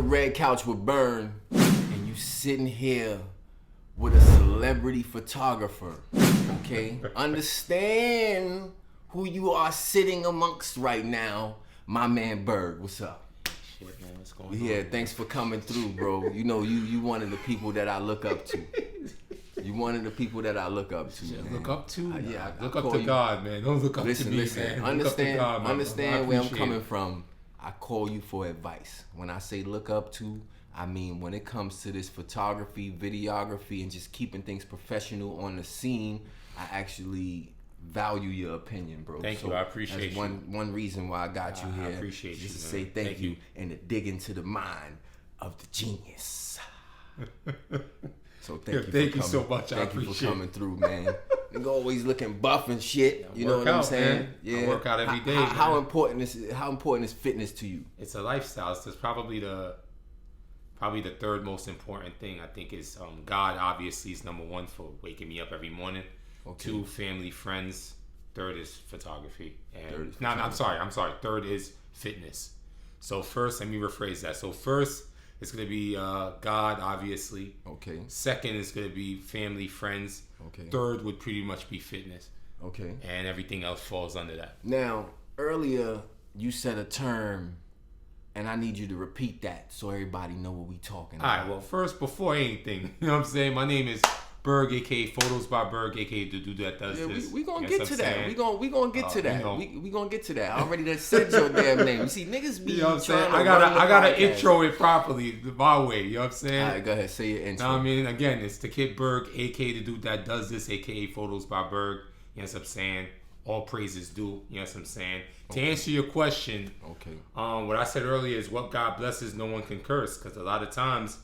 red couch with Berg, and you sitting here with a celebrity photographer. Okay? Understand who you are sitting amongst right now. My man Berg, what's up? Shit, man, what's going on? Yeah, thanks for coming through, bro. You know, you one of the people that I look up to. You one of the people that I look up to. Man. Look up to? Yeah, look up to God, man. Don't look up to me, man. Understand, God, man. understand where I'm coming from. I call you for advice. When I say look up to, I mean when it comes to this photography, videography, and just keeping things professional on the scene, I actually value your opinion, bro. Thank you. I appreciate you. One reason why I got you here. I appreciate you. Just to say thank you and to dig into the mind of the genius. So thank you so much. Thank you for coming through, man. Nigga always looking buff and shit. You know what I'm saying? Man. Yeah. I work out every day. How important is fitness to you? It's a lifestyle. It's probably the third most important thing. I think is God. Obviously is number one for waking me up every morning. Okay. 2, family, friends. 3rd is photography. And I'm sorry. Third is fitness. So first, let me rephrase that. So first, it's going to be God, obviously. Okay. 2nd is going to be family, friends. Okay. 3rd would pretty much be fitness. Okay. And everything else falls under that. Now, earlier you said a term, and I need you to repeat that so everybody know what we talking about. All right. Well, first, before anything, you know what I'm saying? My name is Berg, aka Photos by Berg, aka the dude that does this. We gonna get to that. We gonna get to that. We gonna get to that. I already done said your damn name. You see, niggas be. You know what I'm saying? I gotta intro it properly my way. You know what I'm saying? All right, go ahead, say your intro. I mean, again, it's the kid Berg, aka the dude that does this, aka Photos by Berg. You know what I'm saying? All praises due. You know what I'm saying? Okay. To answer your question, okay. What I said earlier is what God blesses, no one can curse, because a lot of times.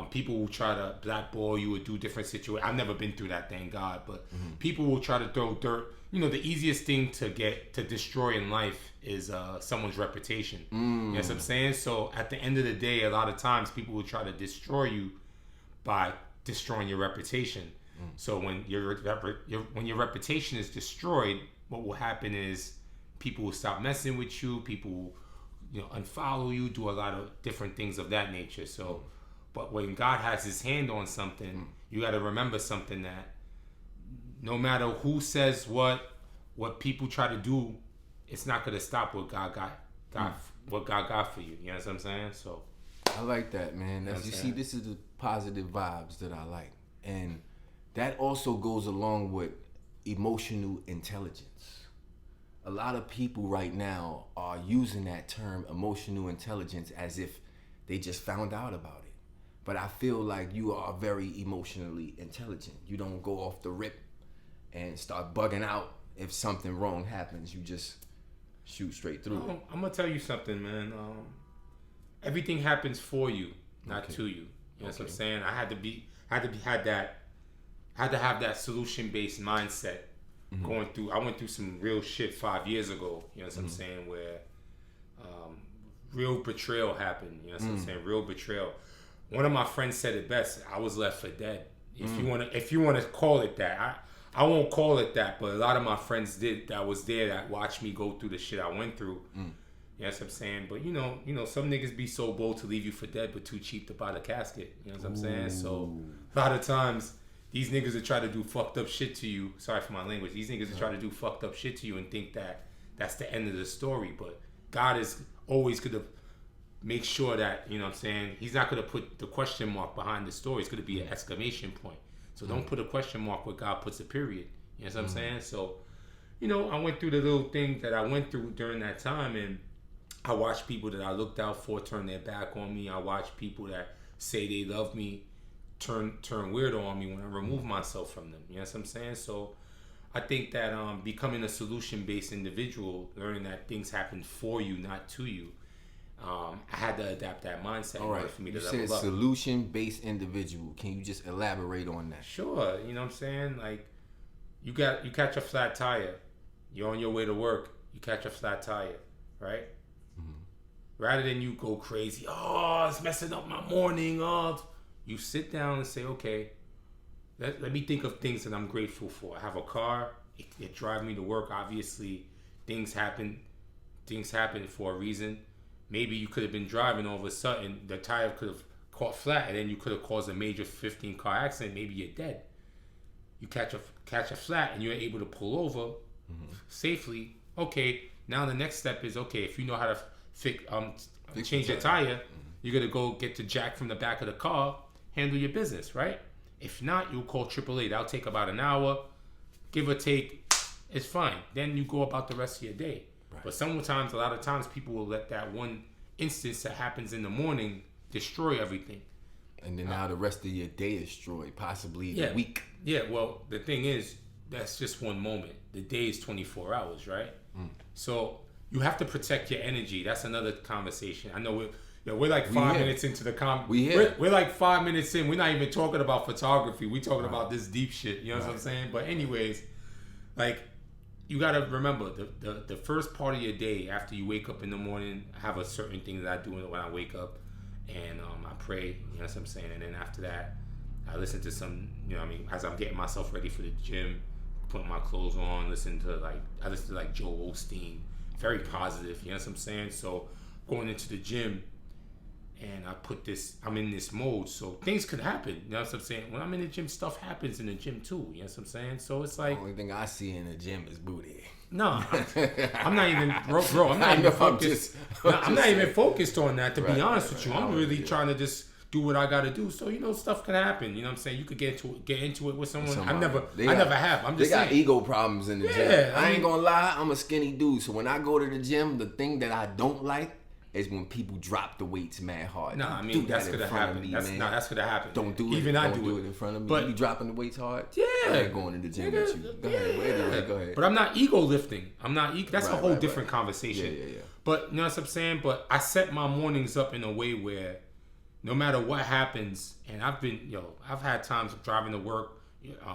People will try to blackball you or do different situations. I've never been through that, thank God, but people will try to throw dirt. You know, the easiest thing to destroy in life is someone's reputation. You know what I'm saying? So at the end of the day, a lot of times people will try to destroy you by destroying your reputation. So when your reputation is destroyed, what will happen is people will stop messing with you. People will, unfollow you, do a lot of different things of that nature. So. But when God has his hand on something, you got to remember something that no matter who says what people try to do, it's not going to stop what God got for you. You know what I'm saying? So I like that, man. You see, this is the positive vibes that I like. And that also goes along with emotional intelligence. A lot of people right now are using that term emotional intelligence as if they just found out about it. But I feel like you are very emotionally intelligent. You don't go off the rip and start bugging out if something wrong happens. You just shoot straight through. I'm gonna tell you something, man. Everything happens for you, not to you. You know what I'm saying? I had to have that solution-based mindset going through. I went through some real shit 5 years ago. You know what I'm saying? Where real betrayal happened. You know what I'm saying? Real betrayal. One of my friends said it best. I was left for dead. If you wanna call it that, I won't call it that. But a lot of my friends did. That was there. That watched me go through the shit I went through. You know what I'm saying? But you know, some niggas be so bold to leave you for dead, but too cheap to buy the casket. You know what I'm saying? So a lot of times these niggas will try to do fucked up shit to you. Sorry for my language. These niggas will try to do fucked up shit to you and think that that's the end of the story. But God is always gonna make sure that, you know what I'm saying, he's not going to put the question mark behind the story. It's going to be an exclamation point. So don't put a question mark where God puts a period. You know what I'm saying? So, I went through the little things that I went through during that time, and I watched people that I looked out for turn their back on me. I watched people that say they love me turn weirdo on me when I remove myself from them. You know what I'm saying? So I think that becoming a solution-based individual, learning that things happen for you, not to you, I had to adapt that mindset. All right. For me you to said solution-based individual. Can you just elaborate on that? Sure. You know what I'm saying? Like, you catch a flat tire. You're on your way to work. You catch a flat tire, right? Rather than you go crazy, it's messing up my morning. You sit down and say, okay, let me think of things that I'm grateful for. I have a car. It drives me to work. Obviously, things happen for a reason. maybe you could have been driving, all of a sudden the tire could have caught flat, and then you could have caused a major 15 car accident. Maybe you're dead. You catch a flat, and you're able to pull over safely. Okay, now the next step is, okay, if you know how to change your tire, you're gonna go get the jack from the back of the car, handle your business, right? If not, you'll call AAA. That'll take about an hour, give or take. It's fine. Then you go about the rest of your day. Right. But sometimes, a lot of times, people will let that one instance that happens in the morning destroy everything. And then now the rest of your day is destroyed, possibly the week. Yeah, well, the thing is, that's just one moment. The day is 24 hours, right? So you have to protect your energy. That's another conversation. I know we're like 5 minutes into the we're like 5 minutes in. We're not even talking about photography. We're talking about this deep shit. You know what I'm saying? But anyways, like, you got to remember the first part of your day after you wake up in the morning. I have a certain thing that I do when I wake up, and I pray. You know what I'm saying? And then after that, I listen to some, you know what I mean, as I'm getting myself ready for the gym, putting my clothes on, I listen to like Joel Osteen, very positive, you know what I'm saying? So going into the gym, and I'm in this mode, so things could happen, you know what I'm saying? When I'm in the gym, stuff happens in the gym too, you know what I'm saying? So it's like, the only thing I see in the gym is booty. No, I'm not even, bro. I'm not even focused. I'm not even focused on that. To be honest with you, I'm really trying to just do what I got to do. So, you know, stuff can happen. You know what I'm saying? You could get into it with someone. I never have. I'm just saying. They got ego problems in the gym. I ain't gonna lie. I'm a skinny dude. So when I go to the gym, the thing that I don't like is when people drop the weights mad hard. Nah, I mean, that's gonna happen. That's gonna happen. Don't do it. Even I do it in front of me. But you be dropping the weights hard. Yeah. I ain't going to the gym with you. Go ahead. Go ahead. But I'm not ego lifting. That's a whole different conversation. Yeah. But you know what I'm saying? But I set my mornings up in a way where no matter what happens, and I've had times of driving to work,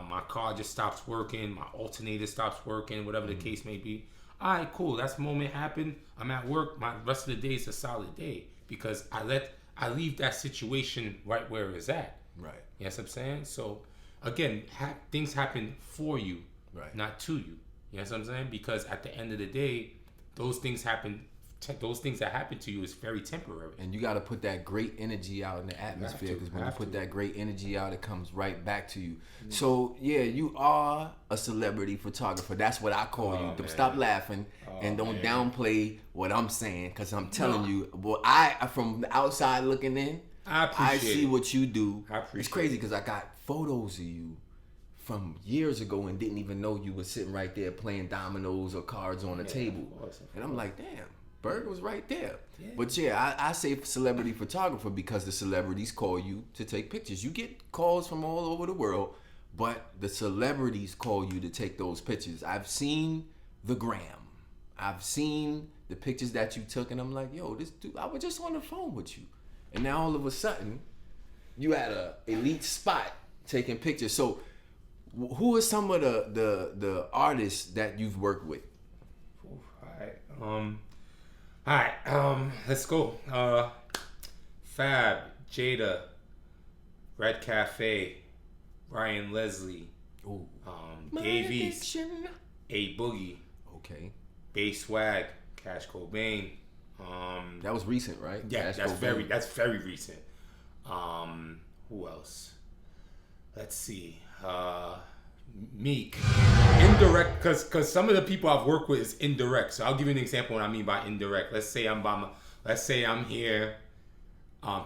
my car just stops working, my alternator stops working, whatever the case may be. All right, cool. That's the moment happened. I'm at work. My rest of the day is a solid day because I leave that situation right where it's at. Right. You know what I'm saying? So again, things happen for you, right, not to you. You know what I'm saying? Because at the end of the day, those things happen. Those things that happen to you is very temporary. And you got to put that great energy out in the atmosphere, because when you put that great energy out, it comes right back to you. Mm-hmm. So, yeah, you are a celebrity photographer. That's what I call you. Man. Stop laughing and don't downplay what I'm saying, because I'm telling you, well, from the outside looking in, I see what you do. It's crazy because I got photos of you from years ago and didn't even know you were sitting right there playing dominoes or cards on the table. Of course. And I'm like, damn. Berg was right there. Yeah. But I say celebrity photographer because the celebrities call you to take pictures. You get calls from all over the world, but the celebrities call you to take those pictures. I've seen the gram. I've seen the pictures that you took, and I'm like, yo, this dude, I was just on the phone with you. And now all of a sudden, you at a elite spot taking pictures. So who are some of the artists that you've worked with? All right, let's go. Fab, Jada, Red Cafe, Ryan Leslie, Dave East, A Boogie, okay, Bay Swag, Cash Cobain. That was recent, right? Yeah, that's very recent. Who else? Let's see. Meek. Indirect, because some of the people I've worked with is indirect. So I'll give you an example of what I mean by indirect. Let's say I'm here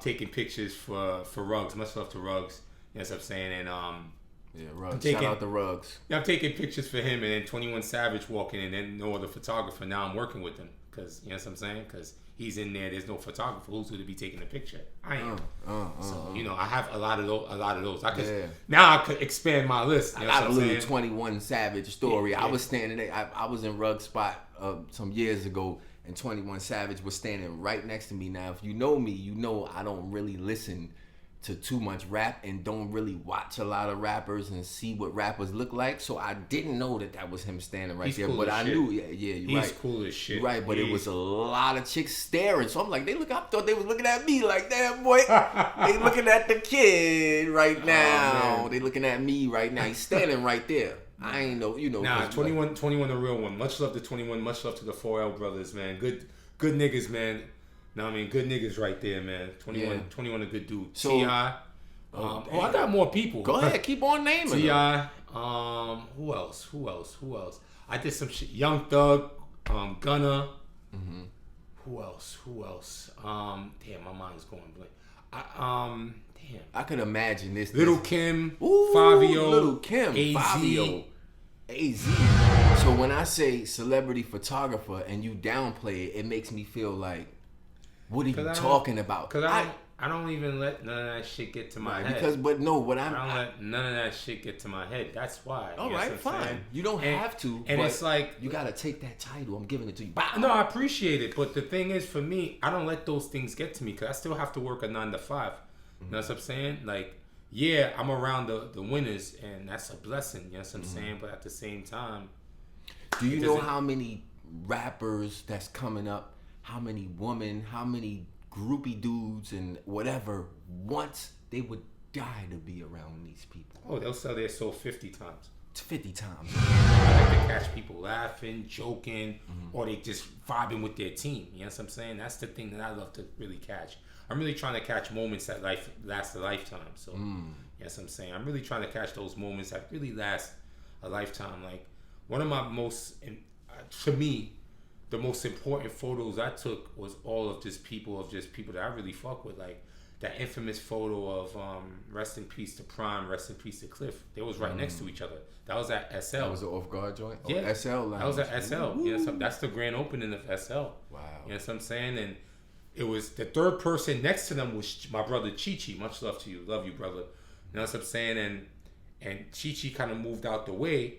taking pictures for Rugs. Much love to Rugs. You know what I'm saying? And Rugs. Shout out to Rugs. I'm taking pictures for him, and then 21 Savage walking in, and then no other photographer. Now I'm working with him because, you know what I'm saying? Because he's in there. There's no photographer. Who's going to be taking the picture? I am. So you know, I have a lot of those. Now I could expand my list. You know I got a little 21 Savage story. Yeah. I was standing there. I was in Rug Spot some years ago, and 21 Savage was standing right next to me. Now, if you know me, you know I don't really listen to too much rap and don't really watch a lot of rappers and see what rappers look like. So I didn't know that was him standing right there. But I knew, you're right. He's cool as shit. You're right, but it was a lot of chicks staring. So I'm like, I thought they was looking at me like, damn, boy. They looking at the kid right now. They looking at me right now. He's standing right there. I ain't know, you know. Nah, 21 the real one. Much love to 21. Much love to the 4L brothers, man. Good niggas, man. No, I mean, good niggas right there, man. 21, Yeah. 21 a good dude. So- T.I. I got more people. Go ahead, keep on naming them. T.I. Who else? I did some shit. Young Thug, Gunna. Mm-hmm. Who else? Damn, my mind's going blank. Damn. I could imagine this. Little Kim, Ooh, Fabio, Little Kim, AZ. Fabio, AZ. So when I say celebrity photographer and you downplay it, it makes me feel like, what are you talking about? Because I don't even let none of that shit get to my head. Because, but no, what I don't let none of that shit get to my head. That's why. All right, fine. You don't have to. And but it's like, you gotta take that title. I'm giving it to you. No, I appreciate it, but the thing is, for me, I don't let those things get to me because I still have to work a 9 to 5. You know what I'm saying? Like, yeah, I'm around the winners, and that's a blessing. You know what I'm saying? But at the same time, do you know how many rappers that's coming up? How many women? How many groupie dudes and whatever? Once they would die to be around these people. Oh, they'll sell their soul 50 times. 50 times. I like to catch people laughing, joking, or they just vibing with their team. You know what I'm saying? That's the thing that I love to really catch. I'm really trying to catch moments that last a lifetime. So, you know what I'm saying? I'm really trying to catch those moments that really last a lifetime. Like, one of my most, to me, the most important photos I took was all of just people that I really fuck with. Like, that infamous photo of rest in peace to Prime, rest in peace to Cliff. They was right next to each other. That was at SL. That was an off guard joint? Yeah. Oh, SL line. That was at SL. You know, that's the grand opening of SL. Wow. You know what I'm saying? And it was the third person next to them was my brother Chi-Chi. Much love to you. Love you, brother. You know what I'm saying? And Chi-Chi kind of moved out the way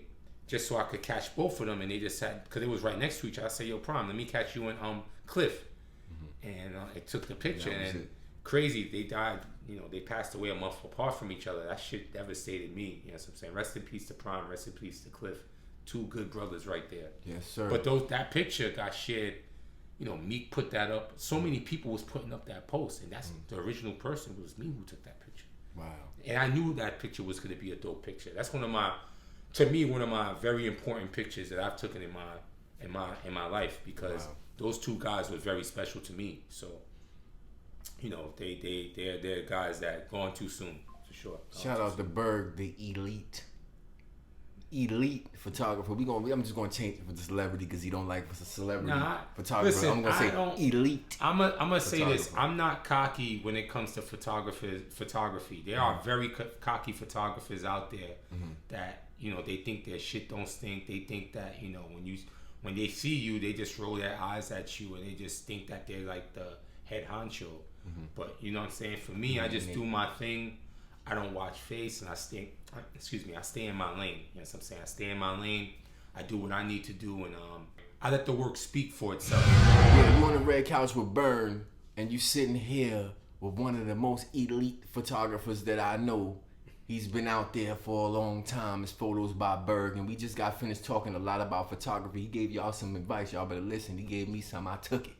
just so I could catch both of them. And they just sat, because it was right next to each other. I said, yo, Prime, let me catch you and Cliff. And I took the picture. And crazy, they died, you know, they passed away a month apart from each other. That shit devastated me. You know what I'm saying? Rest in peace to Prime, rest in peace to Cliff. Two good brothers right there. Yes, sir. But that picture got shared. You know, Meek put that up. So many people was putting up that post, and that's the original person was me who took that picture. Wow. And I knew that picture was going to be a dope picture. That's one of my very important pictures that I've taken in my life, because those two guys were very special to me. So, you know, they're guys that gone too soon, for sure. Shout out to Berg, the elite photographer. I'm just gonna change it for the celebrity because he don't like celebrity photographer. Listen, I'm gonna say elite. I'm gonna say this. I'm not cocky when it comes to photography. There are very cocky photographers out there that, you know, they think their shit don't stink. They think that, you know, when they see you, they just roll their eyes at you and they just think that they're like the head honcho. But you know what I'm saying? For me, I just do my thing. I don't watch face, and I stay in my lane. You know what I'm saying? I stay in my lane. I do what I need to do, and I let the work speak for itself. Yeah, you on the red couch with Berg, and you sitting here with one of the most elite photographers that I know. He's been out there for a long time. His photos by Berg, and we just got finished talking a lot about photography. He gave y'all some advice. Y'all better listen. He gave me some. I took it,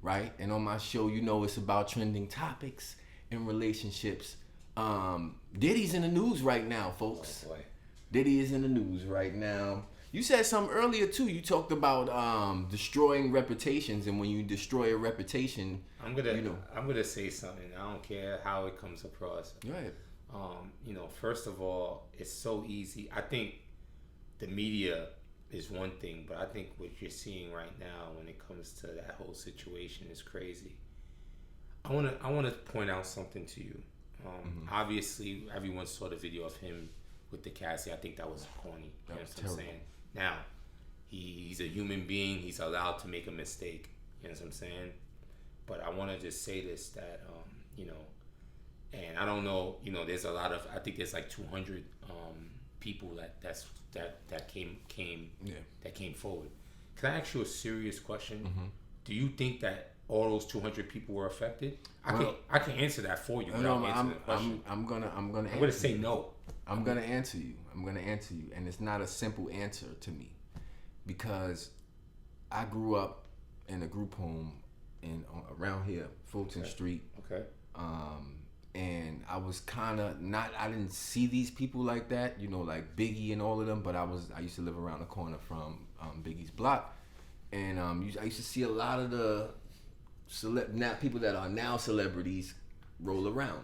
right? And on my show, you know, it's about trending topics in relationships. Diddy's in the news right now, folks. Oh boy. Diddy is in the news right now. You said something earlier too. You talked about destroying reputations, and when you destroy a reputation, I'm gonna say something. I don't care how it comes across. Right. You know, first of all, it's so easy. I think the media is one thing, but I think what you're seeing right now when it comes to that whole situation is crazy. I wanna point out something to you. Obviously, everyone saw the video of him with the Cassie. I think that was corny. You know what I'm saying? Now, he's a human being. He's allowed to make a mistake. You know what I'm saying? But I want to just say this, that, you know, and I don't know, you know, there's a lot of, I think there's like 200 people that came forward. Can I ask you a serious question? Do you think that all those 200 people were affected? I can answer that for you without answering the question. I'm gonna say no. I'm gonna answer you, and it's not a simple answer to me, because I grew up in a group home around here, Fulton Street. Okay. And I was kind of I didn't see these people like that, you know, like Biggie and all of them, but I used to live around the corner from Biggie's block, and I used to see a lot of the now people that are now celebrities roll around.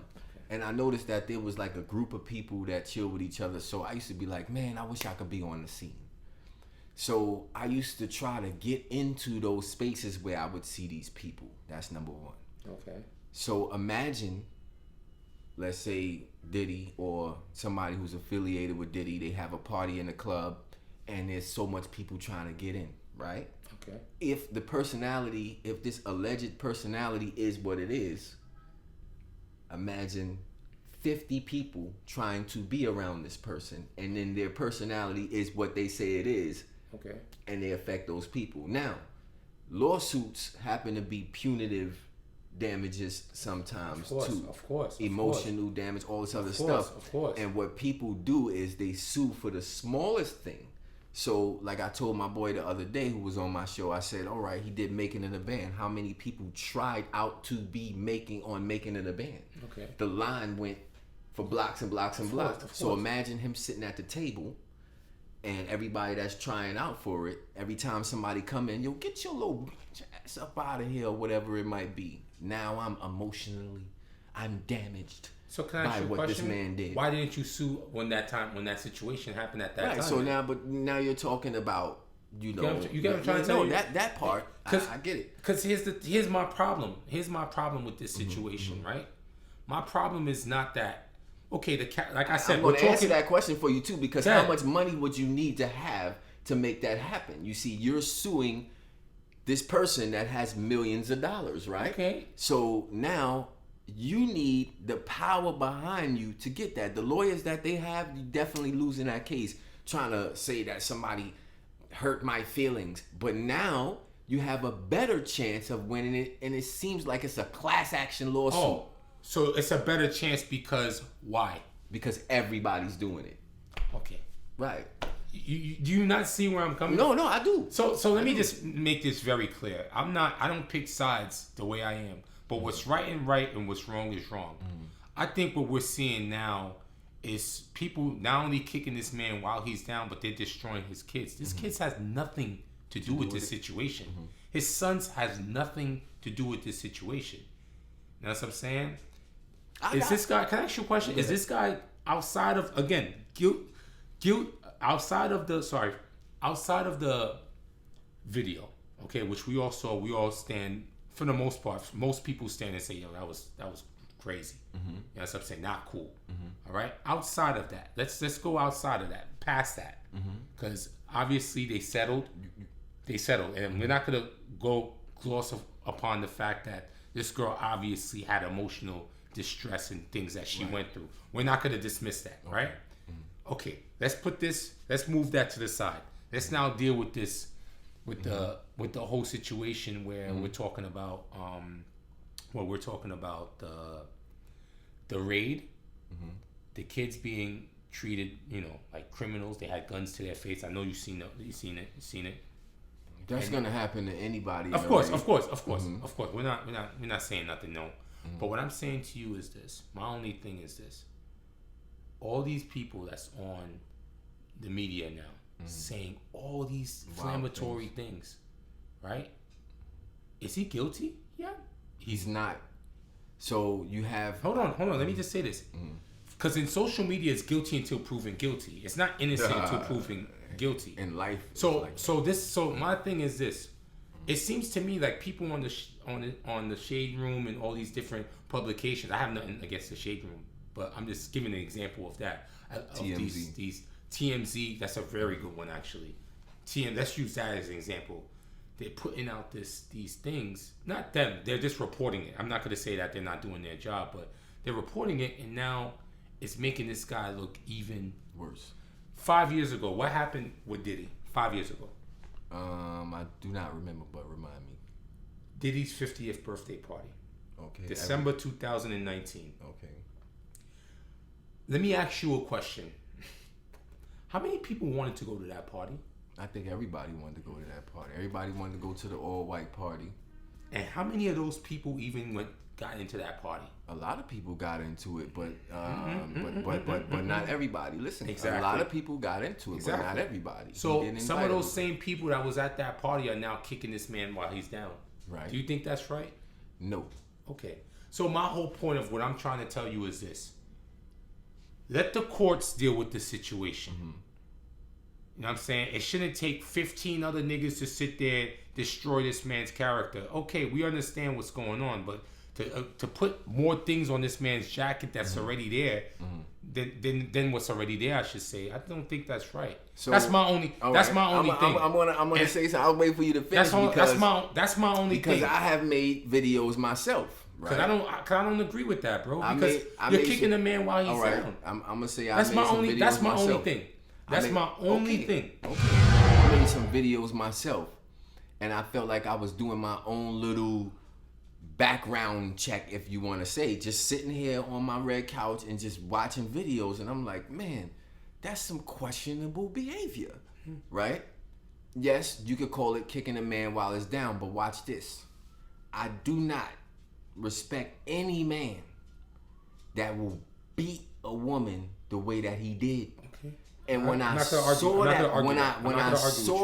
And I noticed that there was like a group of people that chill with each other. So I used to be like, man, I wish I could be on the scene. So I used to try to get into those spaces where I would see these people. That's number one. Okay. So imagine, let's say Diddy or somebody who's affiliated with Diddy, they have a party in the club and there's so much people trying to get in, right? Okay. If this alleged personality is what it is, imagine 50 people trying to be around this person, and then their personality is what they say it is. Okay. And they affect those people. Now, lawsuits happen to be punitive damages sometimes too. Of course. Emotional damage, all this other stuff. Of course. And what people do is they sue for the smallest thing. So, like I told my boy the other day who was on my show, I said, all right, he did Making It a Band. How many people tried out to be Making It a Band? Okay. The line went for blocks and blocks and blocks. So imagine him sitting at the table and everybody that's trying out for it, every time somebody come in, yo, get your little ass up out of here or whatever it might be. Now I'm damaged. So can I ask you a what question? This man did. Why didn't you sue when that situation happened at that time? So now you're talking about, you know, you get what I'm trying to tell you? that part. I get it. Because here's my problem. Here's my problem with this situation, right? My problem is not that. Okay, like I said, I'm going to answer that question for you too, because how much money would you need to have to make that happen? You see, you're suing this person that has millions of dollars, right? Okay. So now you need the power behind you to get that. The lawyers that they have, you definitely losing that case trying to say that somebody hurt my feelings. But now you have a better chance of winning it, and it seems like it's a class action lawsuit. Oh, so it's a better chance because why? Because everybody's doing it. Okay. Right. Do you not see where I'm coming from? No, I do. So let me just make this very clear. I don't pick sides the way I am. But what's right and what's wrong is wrong. Mm-hmm. I think what we're seeing now is people not only kicking this man while he's down, but they're destroying his kids. This kids has nothing to do with this situation. Mm-hmm. His sons has nothing to do with this situation. You know what I'm saying? This guy, can I ask you a question? Yeah. Is this guy outside of, again, guilt, outside of the video, okay, which we all saw, we all stand, for the most part, most people stand and say, yo, that was crazy. Mm-hmm. You know what I'm saying? Not cool. Mm-hmm. All right? Outside of that, let's go outside of that, past that. Because obviously they settled. And we're not going to go gloss upon the fact that this girl obviously had emotional distress and things that she went through. We're not going to dismiss that, right? Mm-hmm. Okay, let's move that to the side. Let's now deal with this, with the whole situation where we're talking about the raid, the kids being treated, you know, like criminals. They had guns to their face. I know you've seen it. That's gonna happen to anybody. Of course. We're not saying nothing, no. Mm-hmm. But what I'm saying to you is this. My only thing is this. All these people that's on the media now saying all these inflammatory things, right? Is he guilty? Yeah. He's not. So you have... Hold on. Let me just say this. Because in social media, it's guilty until proven guilty. It's not innocent until proven guilty. In life. So my thing is this. It seems to me like people on the Shade Room and all these different publications. I have nothing against the Shade Room, but I'm just giving an example of that. Of TMZ. These TMZ. That's a very good one, actually. Let's use that as an example. They're putting out these things. Not them. They're just reporting it. I'm not going to say that they're not doing their job, but they're reporting it, and now it's making this guy look even worse. 5 years ago, what happened with Diddy? 5 years ago. I do not remember, but remind me. Diddy's 50th birthday party. Okay. December 2019. Okay. Let me ask you a question. How many people wanted to go to that party? I think everybody wanted to go to that party. Everybody wanted to go to the all-white party. And how many of those people even got into that party? A lot of people got into it, but not everybody. Listen, exactly. A lot of people got into it, but not everybody. So some of those same people that was at that party are now kicking this man while he's down. Right. Do you think that's right? No. Okay. So my whole point of what I'm trying to tell you is this. Let the courts deal with the situation. Mm-hmm. You know what I'm saying? It shouldn't take 15 other niggas to sit there, destroy this man's character. Okay, we understand what's going on, but to put more things on this man's jacket that's already there, than what's already there, I should say. I don't think that's right. So that's my only. That's my only thing. I'm gonna say something. I'll wait for you to finish. That's my only thing. Because I have made videos myself. Right. Cause I don't agree with that, bro. Because you're kicking a man while he's down. I'm gonna say that's my only thing. That's my only thing. Okay. I made some videos myself, and I felt like I was doing my own little background check, if you want to say, just sitting here on my red couch and just watching videos, and I'm like, man, that's some questionable behavior, right? Yes, you could call it kicking a man while it's down, but watch this. I do not respect any man that will beat a woman the way that he did. Okay. And when I saw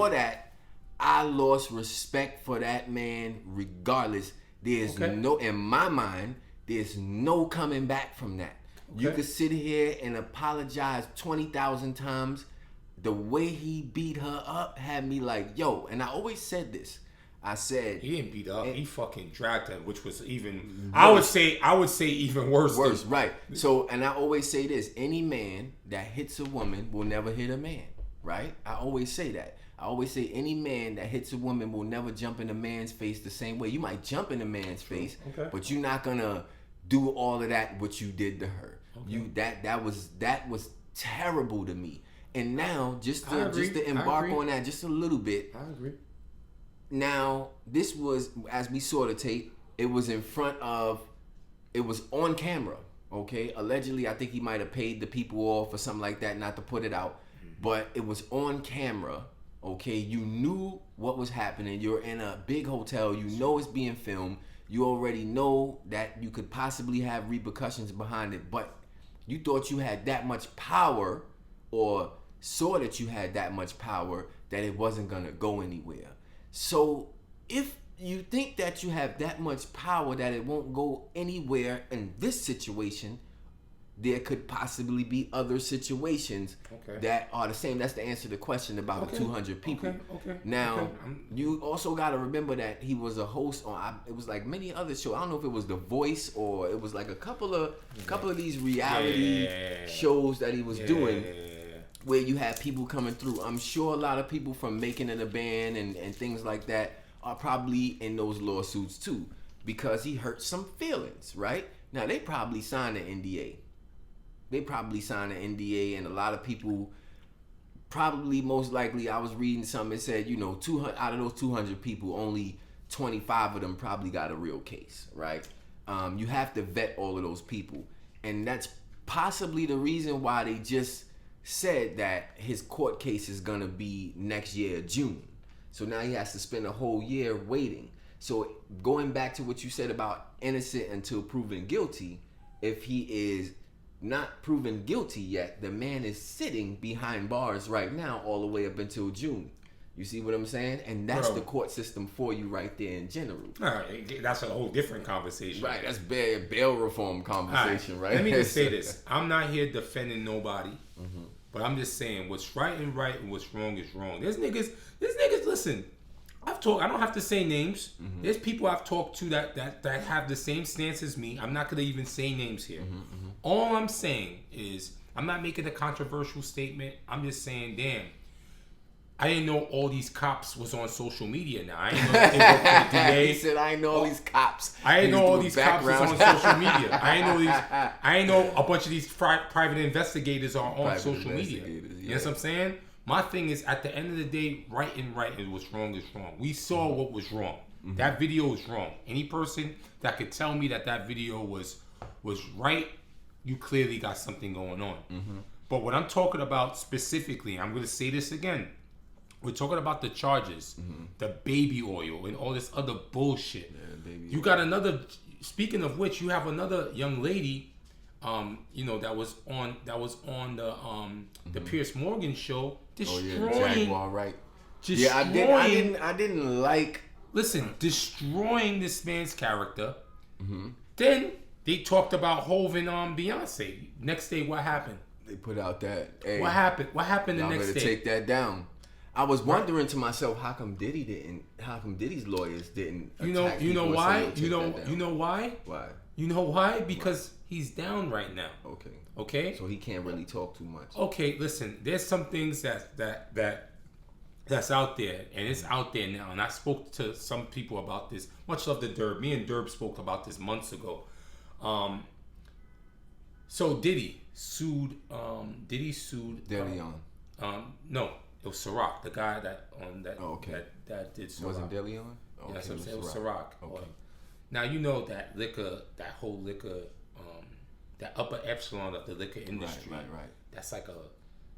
that, I lost respect for that man regardless. There's no, in my mind, there's no coming back from that. Okay. You could sit here and apologize 20,000 times. The way he beat her up had me like, yo, and I always said this. I said he didn't beat her up. He fucking dragged her, which was even worse. I would say even worse. Worse, right. So, and I always say this: any man that hits a woman will never hit a man, right? I always say that. I always say any man that hits a woman will never jump in a man's face the same way. You might jump in a man's face, but you're not gonna do all of that what you did to her. Okay. That was terrible to me. And now just to embark on that just a little bit. I agree. Now, this was, as we saw the tape, it was on camera, okay? Allegedly, I think he might have paid the people off or something like that not to put it out. But it was on camera, okay? You knew what was happening. You're in a big hotel. You know it's being filmed. You already know that you could possibly have repercussions behind it. But you thought you had that much power, or saw that you had that much power, that it wasn't going to go anywhere. So if you think that you have that much power that it won't go anywhere in this situation, there could possibly be other situations that are the same. That's the answer to the question about the 200 people. Now, you also got to remember that he was a host on, it was like many other shows. I don't know if it was The Voice or it was like a couple of these reality shows that he was doing. Where you have people coming through. I'm sure a lot of people from Making It a Band and things like that are probably in those lawsuits too, because he hurt some feelings, right? Now, they probably signed an NDA. And a lot of people probably, most likely, I was reading something, it said, 200 out of those 200 people, only 25 of them probably got a real case, right? You have to vet all of those people. And that's possibly the reason why they just said that his court case is gonna be next year, June. So now he has to spend a whole year waiting. So going back to what you said about innocent until proven guilty, if he is not proven guilty yet, the man is sitting behind bars right now all the way up until June. You see what I'm saying? And that's the court system for you right there in general. All right, that's a whole different conversation. Right, that's bail reform conversation, right? Let me just say this. I'm not here defending nobody, but I'm just saying what's right and what's wrong is wrong. There's niggas, listen, I don't have to say names. There's people I've talked to that have the same stance as me. I'm not going to even say names here. All I'm saying is, I'm not making a controversial statement. I'm just saying, damn, I didn't know all these cops was on social media now. I didn't know they worked for the DA. He said, I didn't know all these cops. I didn't know all these cops was on social media. I didn't know a bunch of these private investigators are on social media. You know what I'm saying? My thing is, at the end of the day, right and what's wrong is wrong. We saw what was wrong. That video was wrong. Any person that could tell me that video was right, you clearly got something going on. But what I'm talking about specifically, I'm going to say this again. We're talking about the charges, the baby oil, and all this other bullshit. You got another. Speaking of which, you have another young lady, that was on the Piers Morgan show, destroying. Jaguar, right? I didn't like listen, destroying this man's character. Then they talked about Hov and Beyonce. Next day, what happened? They put out that. Hey, what happened? What happened the next day? Take that down. I was wondering to myself, how come Diddy's lawyers didn't? You know why? You know why? Why? You know why? Because he's down right now. Okay. So he can't really talk too much. Okay, listen. There's some things that's out there, and it's out there now. And I spoke to some people about this. Much love to Derb. Me and Derb spoke about this months ago. So Diddy sued. DeLeon. No, it was Ciroc, the guy that did Ciroc. Wasn't DeLeon? Okay, yes, it was Ciroc. Okay. Now you know that whole liquor, that upper echelon of the liquor industry. Right.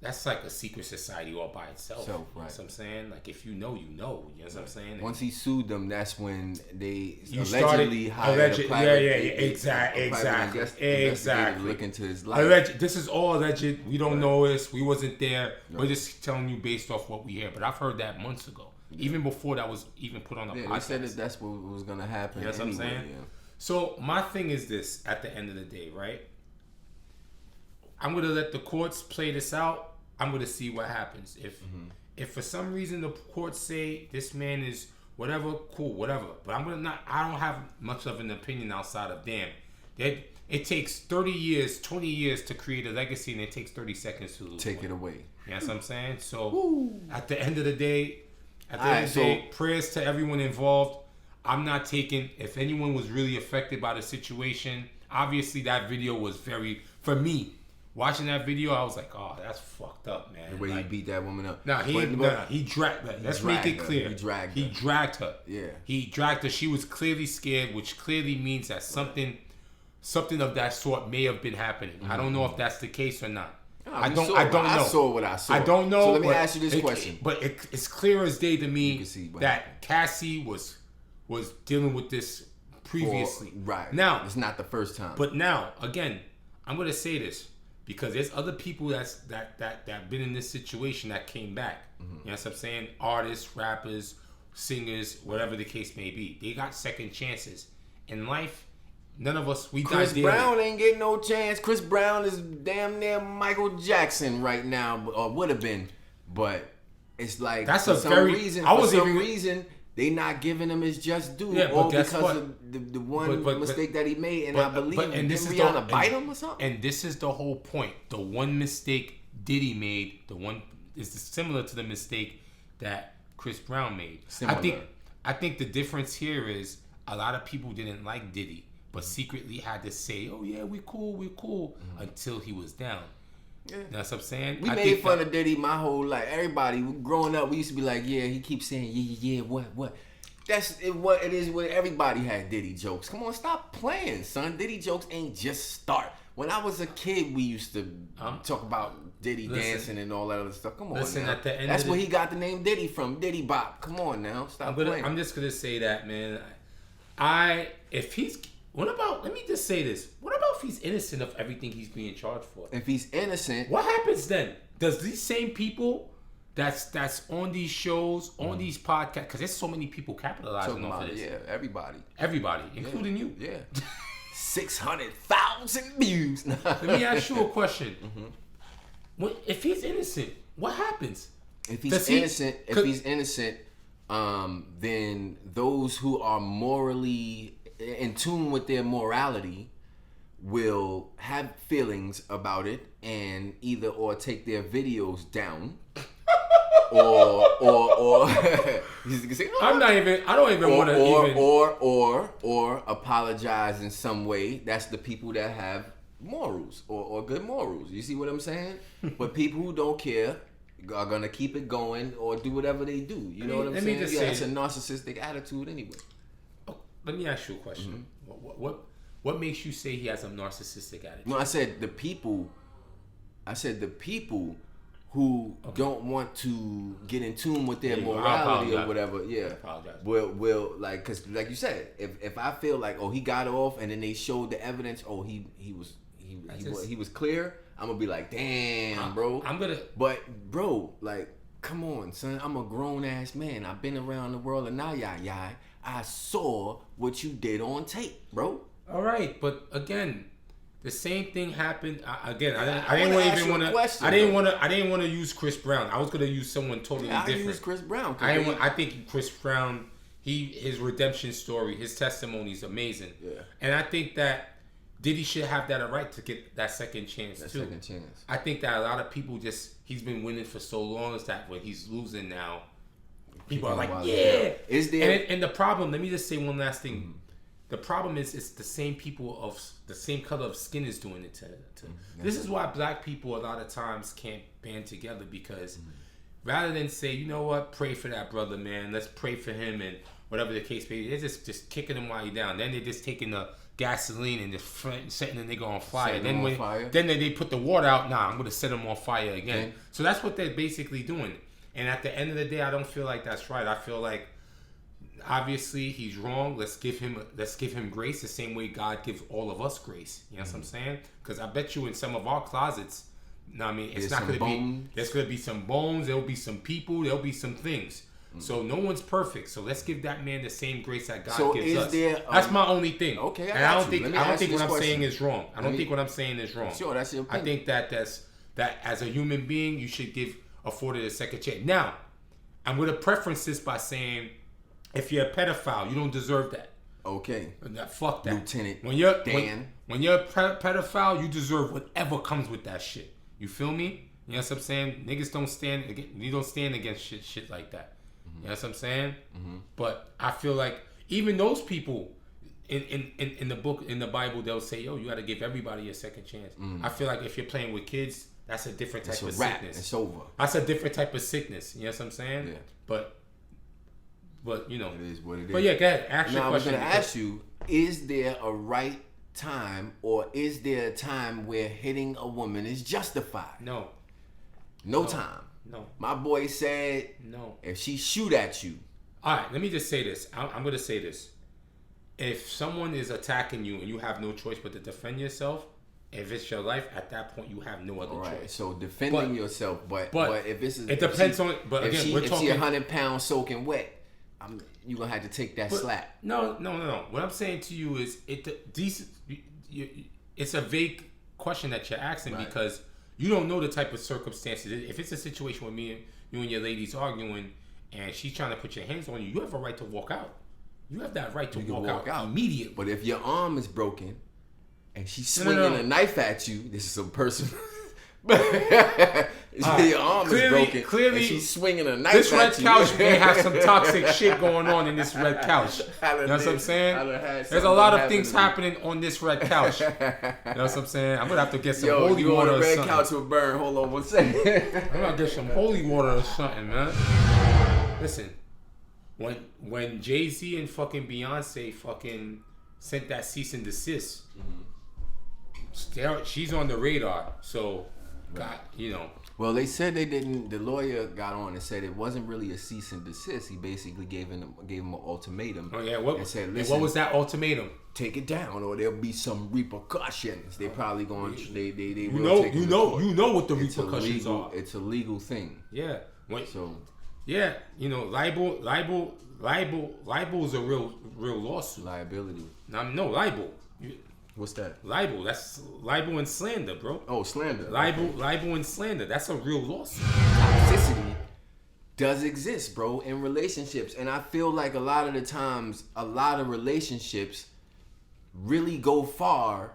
That's like a secret society all by itself. Right. You know what I'm saying? Like if you know, you know. You know what I'm saying? Once he sued them, that's when they allegedly hired a private exactly. Look into his life. This is all alleged. We don't know this. We wasn't there. No. We're just telling you based off what we hear. But I've heard that months ago. Yeah. Even before that was even put on the podcast. They said that's what was going to happen. You know what I'm saying? Yeah. So my thing is this, at the end of the day, right? I'm going to let the courts play this out. I'm going to see what happens. If for some reason the courts say this man is whatever, cool, whatever. But I don't have much of an opinion outside of damn. It takes 30 years, 20 years to create a legacy, and it takes 30 seconds to lose. Take it away. You know what I'm saying? So at the end of the day, prayers to everyone involved. I'm not taking, if anyone was really affected by the situation, obviously that video was for me, watching that video, I was like, oh, that's fucked up, man. The way he beat that woman up. He dragged her. Let's make it clear. He dragged her. Yeah. He dragged her. She was clearly scared, which clearly means that something of that sort may have been happening. I don't know if that's the case or not. I don't know. I saw what I saw. I don't know. So let me ask you this question. But it's clear as day to me that Cassie was dealing with this previously. Right. Now, it's not the first time. But now, again, I'm going to say this because there's other people that been in this situation that came back. You know what I'm saying? Artists, rappers, singers, whatever the case may be. They got second chances. In life, none of us, Chris Brown ain't getting no chance. Chris Brown is damn near Michael Jackson right now, or would have been. But it's like, for some reason, they not giving him his just due, all because of the one mistake that he made, and I believe Rihanna bite him or something. And this is the whole point. The one mistake Diddy made, the one is similar to the mistake that Chris Brown made. Similar. I think the difference here is a lot of people didn't like Diddy, but secretly had to say, "Oh yeah, we cool," until he was down. Yeah. That's what I'm saying. We made fun of Diddy my whole life. Everybody growing up, we used to be like, yeah, he keeps saying, yeah, what? That's it. What it is. What everybody had Diddy jokes. Come on, stop playing, son. Diddy jokes ain't just start. When I was a kid, we used to talk about Diddy dancing and all that other stuff. Come on, now. At the end that's where he got the name Diddy from. Diddy Bop. Come on now, stop playing. I'm just gonna say that, man. Let me just say this. What about if he's innocent of everything he's being charged for? If he's innocent, what happens then? Does these same people that's on these shows, on these podcasts, because there's so many people capitalizing off of this. Yeah, everybody, including you. Yeah. 600,000 views. Let me ask you a question. If he's innocent, what happens? If he's innocent, then those who are morally in tune with their morality will have feelings about it and either or take their videos down or apologize in some way. That's the people that have morals or good morals. You see what I'm saying? But people who don't care are gonna keep it going or do whatever they do. You know what I'm saying? It's a narcissistic attitude anyway. Let me ask you a question. What makes you say he has a narcissistic attitude? No, I said the people who don't want to get in tune with their morality or whatever. Yeah, will like, because like you said, if I feel like, oh, he got off, and then they showed the evidence, oh, he was clear, I'm gonna be like, damn, bro. I'm gonna. But bro, like, come on, son. I'm a grown ass man. I've been around the world, and now, I saw what you did on tape, bro. All right, but again, the same thing happened. I didn't want to use Chris Brown. I was gonna use someone totally different. I use Chris Brown. I think Chris Brown, his redemption story, his testimony is amazing. Yeah. And I think that Diddy should have that right to get that second chance too. Second chance. I think that a lot of people he's been winning for so long that when he's losing now, people are like, yeah. Is there? And the problem? Let me just say one last thing. Mm-hmm. The problem is it's the same people of the same color of skin is doing it to. This is why black people a lot of times can't band together because rather than say, you know what, pray for that brother, man. Let's pray for him and whatever the case may be. They're just kicking him while you're down. Then they're just taking the gasoline and just setting the nigga on fire. Then they put the water out. Nah, I'm gonna set him on fire again. Okay. So that's what they're basically doing. And at the end of the day, I don't feel like that's right. I feel like obviously he's wrong. Let's give him grace the same way God gives all of us grace. You know what I'm saying? Because I bet you in some of our closets, it's not going to be. There's going to be some bones. There'll be some people. There'll be some things. So no one's perfect. So let's give that man the same grace that God gives us. That's my only thing. Okay, I don't think what I'm saying is wrong. I don't think what I'm saying is wrong. Sure, that's your opinion. I think that as a human being, you should afford it a second chance. Now, I'm going to preference this by saying, if you're a pedophile, you don't deserve that. Okay. Fuck that. Lieutenant when you're Dan. When you're a pedophile, you deserve whatever comes with that shit. You feel me? You know what I'm saying? Niggas don't stand against shit like that. Mm-hmm. You know what I'm saying? Mm-hmm. But I feel like even those people in the book, in the Bible, they'll say, yo, you got to give everybody a second chance. Mm-hmm. I feel like if you're playing with kids, that's a different type of sickness. It's over. That's a different type of sickness. You know what I'm saying? Yeah. But you know, it is what it is. But yeah, go ahead. Ask your question. I was going to ask you: is there a right time, or is there a time where hitting a woman is justified? No. No time. No. My boy said, no. If she shoot at you. All right. Let me just say this. I'm going to say this. If someone is attacking you and you have no choice but to defend yourself, if it's your life, at that point you have no other choice. So defending yourself, but if this is, it depends on. But again, we're talking. If she 100 pounds soaking wet. You're gonna have to take that slap. No. What I'm saying to you is it's a vague question that you're asking because you don't know the type of circumstances. If it's a situation where you and your lady's arguing and she's trying to put your hands on you, you have a right to walk out. You have that right to walk out immediately. But if your arm is broken and she's swinging a knife at you, this is a person. Your arm is broken. Clearly, and she's swinging a knife. This red couch may have some toxic shit going on in this red couch. You know what I'm saying? There's a lot of things happening on this red couch. You know what I'm saying? I'm gonna have to get some holy water. The red couch will burn. Hold on one second. I'm gonna get some holy water or something, man. Listen, when Jay-Z and fucking Beyonce fucking sent that cease and desist, she's on the radar. So. God, you know. Well, they said they didn't. The lawyer got on and said it wasn't really a cease and desist. He basically gave him an ultimatum. Oh yeah, and said, listen, what was that ultimatum? Take it down, or there'll be some repercussions. They probably going. They you know what the repercussions are. It's a legal thing. Yeah. Yeah, you know, libel is a real lawsuit. Liability. No, libel. What's that? Libel. That's libel and slander, bro. Oh, slander. Libel and slander. That's a real lawsuit. Toxicity does exist, bro, in relationships. And I feel like a lot of the times, a lot of relationships really go far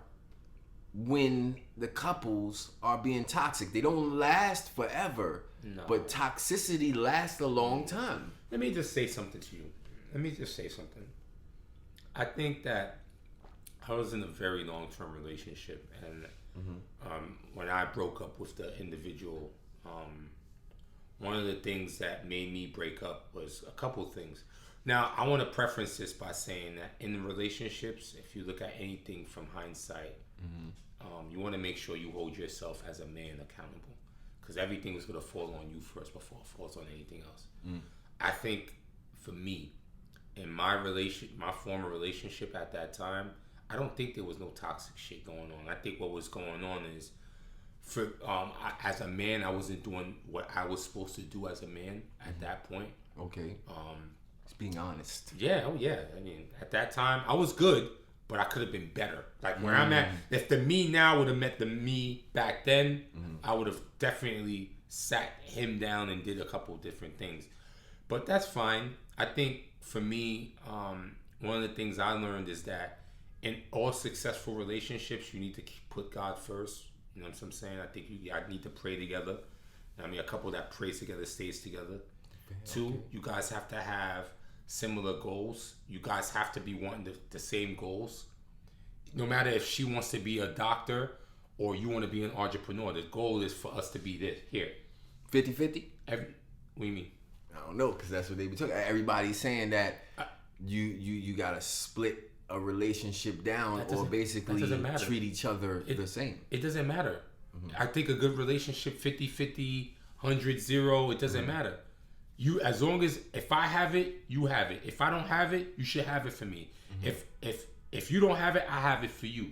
when the couples are being toxic. They don't last forever, but toxicity lasts a long time. Let me just say something to you. I think that I was in a very long-term relationship, and when I broke up with the individual, one of the things that made me break up was a couple things. Now, I want to preference this by saying that in relationships, if you look at anything from hindsight, you want to make sure you hold yourself as a man accountable, because everything is going to fall on you first before it falls on anything else. I think for me, in my former relationship at that time, I don't think there was no toxic shit going on. I think what was going on is as a man, I wasn't doing what I was supposed to do as a man at that point. Okay. Just being honest. Yeah. Oh yeah. I mean, at that time, I was good, but I could have been better. Like where I'm at, if the me now would have met the me back then, I would have definitely sat him down and did a couple of different things. But that's fine. I think for me, one of the things I learned is that in all successful relationships, you need to put God first. You know what I'm saying? I think you guys need to pray together. I mean, a couple that prays together stays together. Okay. 2, you guys have to have similar goals. You guys have to be wanting the same goals. No matter if she wants to be a doctor or you want to be an entrepreneur, the goal is for us to be this. Here. 50-50? What do you mean? I don't know, because that's what they be talking. Everybody's saying that you got to split a relationship down or basically treat each other the same. It doesn't matter. I think a good relationship, 50-50, 100-0, it doesn't matter. You, as long as if I have it, you have it. If I don't have it, you should have it for me. If you don't have it, I have it for you.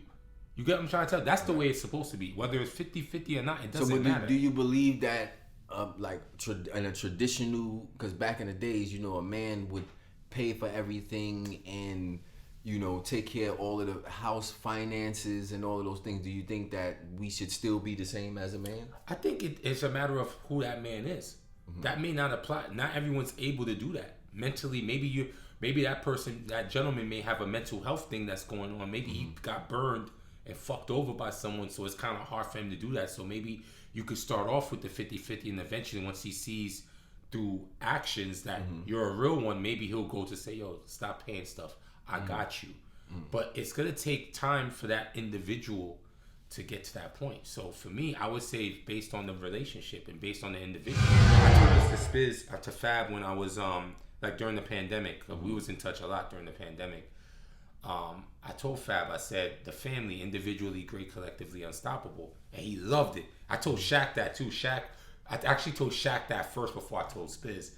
You get what I'm trying to tell? That's the way it's supposed to be. Whether it's 50-50 or not, it doesn't matter. Do you believe that in a traditional, because back in the days, a man would pay for everything and take care of all of the house finances and all of those things. Do you think that we should still be the same as a man? I think it's a matter of who that man is. That may not apply. Not everyone's able to do that mentally. Maybe that person, that gentleman, may have a mental health thing that's going on. Maybe he got burned and fucked over by someone, so it's kind of hard for him to do that. So maybe you could start off with the 50-50, and eventually, once he sees through actions that you're a real one, maybe he'll go to say, "Yo, stop paying stuff. I got you." But it's gonna take time for that individual to get to that point. So for me, I would say based on the relationship and based on the individual. I told this to Spiz, to Fab, when I was during the pandemic. We was in touch a lot during the pandemic. I told Fab, I said, the family, individually great, collectively unstoppable, and he loved it. I told Shaq that too. I actually told Shaq that first before I told Spiz.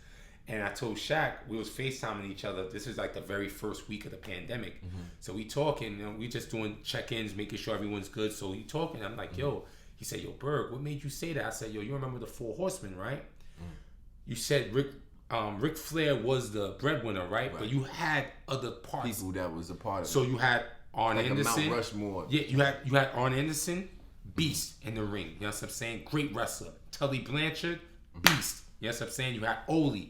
And I told Shaq, we was FaceTiming each other. This is like the very first week of the pandemic. So we talking, we just doing check-ins, making sure everyone's good. So we talking. I'm like, yo, he said, yo, Berg, what made you say that? I said, yo, you remember the 4 Horsemen, right? You said Ric Flair was the breadwinner, right? But you had other parts. People that was a part of it. So you had Arn Anderson. Mount Rushmore. Yeah, you had Arn Anderson, beast in the ring. You know what I'm saying? Great wrestler. Tully Blanchard, beast. You know what I'm saying? You had Ole,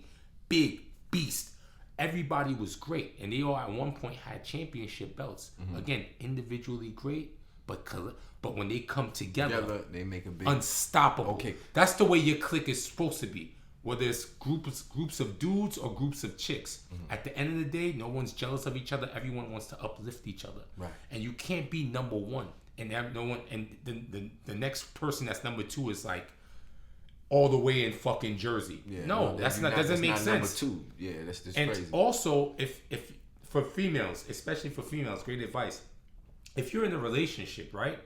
big beast. Everybody was great, and they all at one point had championship belts. Again, individually great, but when they come together, they make a big unstoppable. Okay, that's the way your clique is supposed to be. Whether it's groups of dudes or groups of chicks, at the end of the day, no one's jealous of each other. Everyone wants to uplift each other, right? And you can't be number one and have no one. And the next person that's number 2 is like all the way in fucking Jersey. Yeah, no, doesn't make sense. Number 2, yeah, that's just and crazy. And also, if for females, especially for females, great advice. If you're in a relationship, right,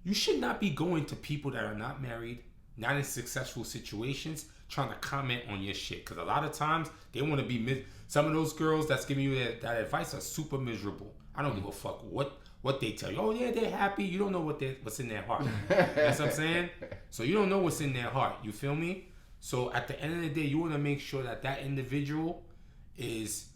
you should not be going to people that are not married, not in successful situations, trying to comment on your shit. Because a lot of times they want to be some of those girls that's giving you that advice are super miserable. I don't give a fuck what they tell you. Oh yeah, they're happy. You don't know what's in their heart. That's what I'm saying. So you don't know what's in their heart. You feel me? So at the end of the day, you want to make sure that individual is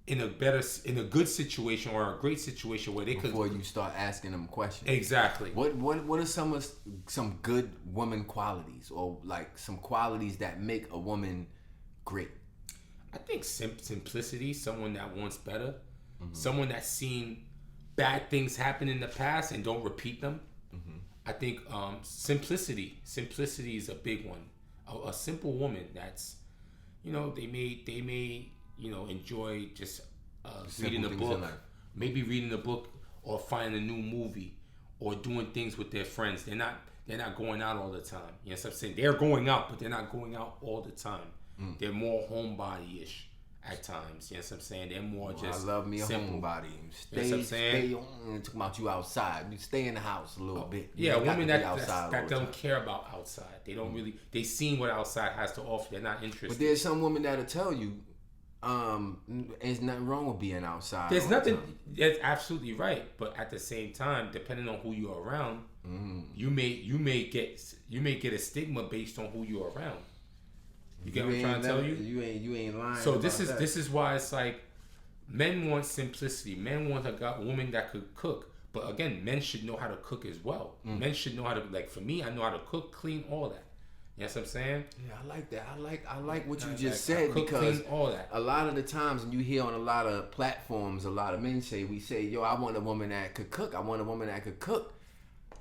in a good situation or a great situation where they before you start asking them questions. Exactly. What are some good woman qualities, or like some qualities that make a woman great? I think simplicity. Someone that wants better. Someone that's seen bad things happen in the past and don't repeat them. I think simplicity is a big one. A simple woman that's, they may enjoy just reading a book, maybe reading a book or finding a new movie or doing things with their friends. They're not going out all the time. You know what I'm saying? They're going out, but they're not going out all the time. They're more homebody-ish at times. You know what I'm saying? They're more just I love me a simple. homebody. Stay on. Talking about you outside. You stay in the house a little bit. Yeah, women that don't care about outside. They don't really. They seen what outside has to offer. They're not interested. But there's some women that'll tell you, There's nothing wrong with being outside. There's nothing. That's absolutely right. But at the same time, depending on who you're around, you may get a stigma based on who you're around. You get what I'm trying to tell you? You ain't lying. So this is why it's like men want simplicity. Men want a woman that could cook. But again, men should know how to cook as well. Men should know how to, like, for me, I know how to cook, clean, all that. You know what I'm saying? Yeah, I like that. I like what you just said, because all that. A lot of the times, and you hear on a lot of platforms, a lot of men say, yo, I want a woman that could cook. I want a woman that could cook.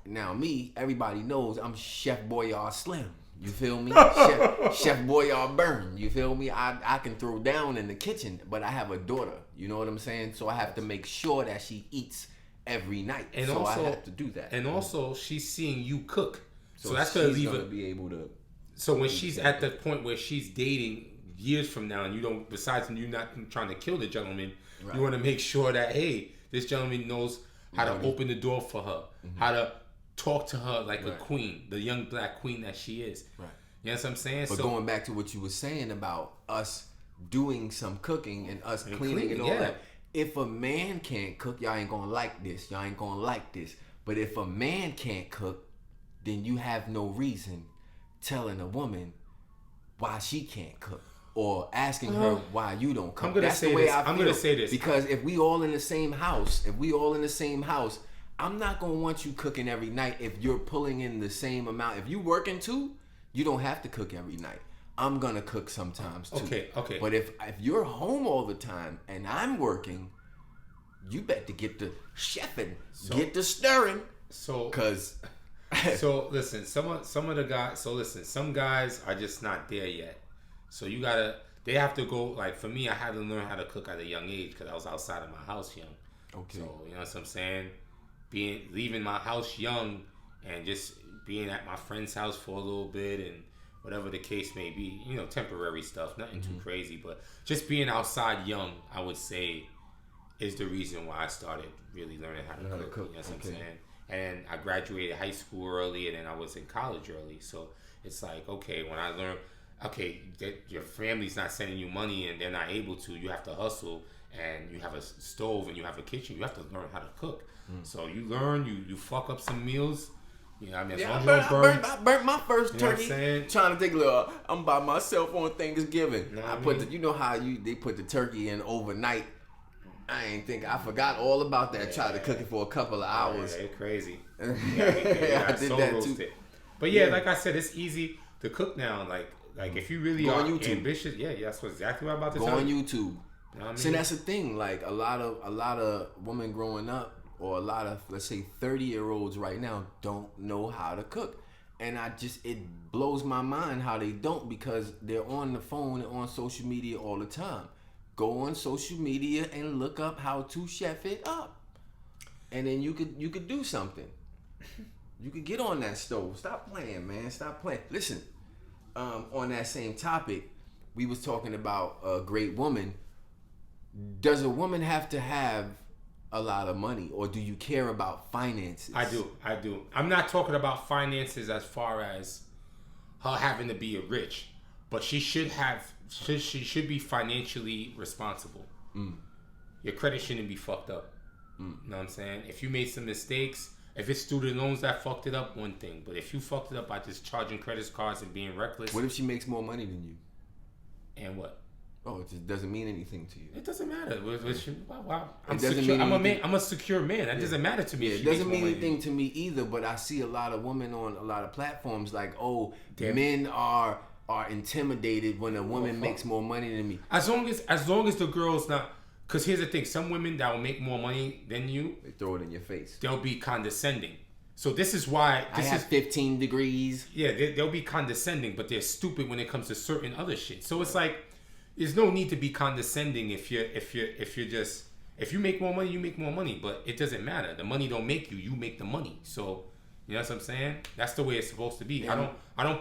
Now me, everybody knows I'm Chef Boyardee Slim. You feel me? Chef Boyardee Berg. You feel me? I can throw down in the kitchen, but I have a daughter. You know what I'm saying? So I have to make sure that she eats every night. And so also, I have to do that. And also, she's seeing you cook. So that's going to leave her. Be able to. So when she's at the point where she's dating years from now, and you don't, besides you not trying to kill the gentleman, you want to make sure that, hey, this gentleman knows how to open the door for her, how to talk to her like a queen, the young black queen that she is. Right. You know what I'm saying? But going back to what you were saying about us doing some cooking and us cleaning and all that. If a man can't cook, y'all ain't gonna like this. Y'all ain't gonna like this. But if a man can't cook, then you have no reason telling a woman why she can't cook, or asking her why you don't cook. That's the way I feel. I'm gonna say this because if we all in the same house, I'm not gonna want you cooking every night if you're pulling in the same amount. If you working too, you don't have to cook every night. I'm gonna cook sometimes too. Okay. But if you're home all the time and I'm working, you better get the chefing, get the stirring. So listen, some of the guys. So listen, some guys are just not there yet. So they have to go. Like for me, I had to learn how to cook at a young age because I was outside of my house young. Okay. So you know what I'm saying? Leaving my house young and just being at my friend's house for a little bit and whatever the case may be, you know, temporary stuff, nothing too crazy, but just being outside young, I would say, is the reason why I started really learning how to cook. You know what I'm saying? And I graduated high school early, and then I was in college early. So it's like, okay, when I learned, that your family's not sending you money and they're not able to, you have to hustle, and you have a stove and you have a kitchen, you have to learn how to cook. So you learn, you fuck up some meals. You know, I mean, I burnt my first turkey trying to take a little. I'm by myself on Thanksgiving. You know how they put the turkey in overnight. I forgot all about that. Tried to cook it for a couple of hours. Yeah, it's crazy. I did that too. But like I said, it's easy to cook now. Like if you really are ambitious, that's exactly what I'm about to tell you. Go on YouTube. You know what I mean? See, that's the thing. Like a lot of women growing up, or a lot of, let's say, 30-year-olds right now don't know how to cook. And it blows my mind how they don't, because they're on the phone and on social media all the time. Go on social media and look up how to chef it up. And then you could do something. You could get on that stove. Stop playing, man. Stop playing. Listen, on that same topic, we was talking about a great woman. Does a woman have to have a lot of money, or do you care about finances? I do. I'm not talking about finances as far as her having to be rich, but she should be financially responsible. Your credit shouldn't be fucked up. You know what I'm saying? If you made some mistakes, if it's student loans that fucked it up, one thing. But if you fucked it up by just charging credit cards and being reckless. What if she makes more money than you? And what? Oh, it just doesn't mean anything to you. It doesn't matter. Wow. I'm secure. I'm a secure man. That doesn't matter to me. It doesn't mean anything to me either. But I see a lot of women on a lot of platforms like, men are intimidated when a woman makes more money than me. As long as the girl's not. Because here's the thing: some women that will make more money than you, they throw it in your face. They'll be condescending. So this is why I have 15 degrees. Yeah, they'll be condescending, but they're stupid when it comes to certain other shit. So it's like, there's no need to be condescending if you make more money, you make more money, but it doesn't matter. The money don't make you; you make the money. So you know what I'm saying? That's the way it's supposed to be. Yeah. I don't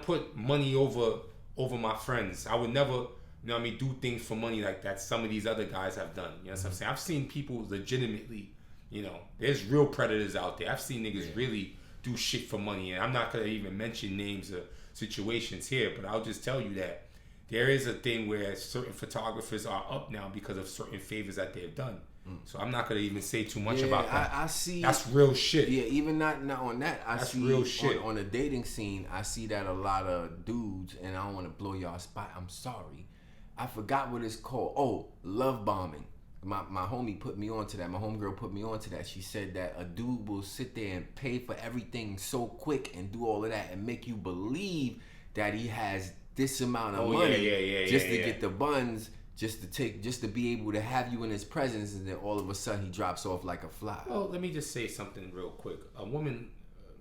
put money over my friends. I would never, you know what I mean, do things for money like that some of these other guys have done. You know what I'm saying? I've seen people legitimately, you know, there's real predators out there. I've seen niggas really do shit for money, and I'm not gonna even mention names or situations here, but I'll just tell you that there is a thing where certain photographers are up now because of certain favors that they've done. So I'm not gonna even say too much about that. I see. That's real shit. Yeah, even not on that. That's see real shit. On the dating scene, I see that a lot of dudes, and I don't want to blow y'all spot. I'm sorry, I forgot what it's called. Oh, love bombing. My homie put me onto that. My homegirl put me onto that. She said that a dude will sit there and pay for everything so quick and do all of that and make you believe that he has this amount of money just to get the buns. Just to be able to have you in his presence, and then all of a sudden he drops off like a fly. Well, let me just say something real quick.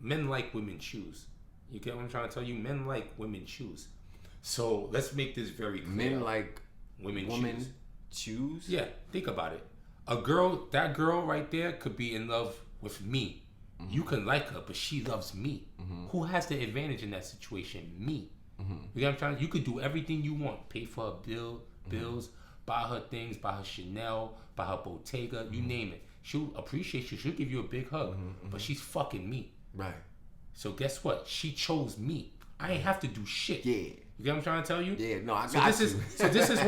Men like women's shoes. You get what I'm trying to tell you? Men like women's shoes. So let's make this very clear. Men like women shoes? Yeah, think about it. That girl right there could be in love with me. Mm-hmm. You can like her, but she loves me. Mm-hmm. Who has the advantage in that situation? Me. Mm-hmm. You get what I'm trying to? You could do everything you want. Pay for her bills, buy her things, buy her Chanel, buy her Bottega, you name it. She'll appreciate you. She'll give you a big hug, but she's fucking me. Right. So guess what? She chose me. I ain't have to do shit. Yeah. You get what I'm trying to tell you? Yeah. No, I got you. So this is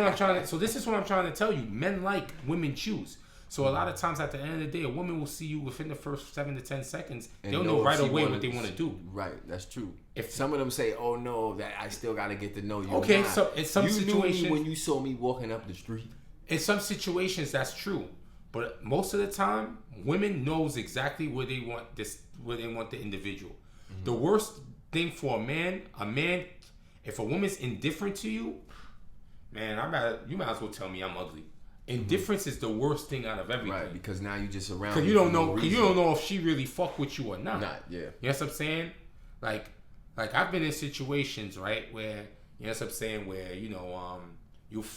what I'm trying to tell you. Men like women choose. So a lot of times at the end of the day, a woman will see you within the first 7 to 10 seconds. And they'll know right away what they want to do. Right, that's true. If some of them say, "Oh no, that I still got to get to know you." Okay, so in some situations, knew me when you saw me walking up the street. In some situations, that's true. But most of the time, women knows exactly where they want the individual. Mm-hmm. The worst thing for a man, if a woman's indifferent to you, man, you might as well tell me I'm ugly. Indifference is the worst thing out of everything. Right, because now you just around. Because you don't know if she really fuck with you or not. Yeah. You know what I'm saying? Like I've been in situations, right, where, you know what I'm saying, where, you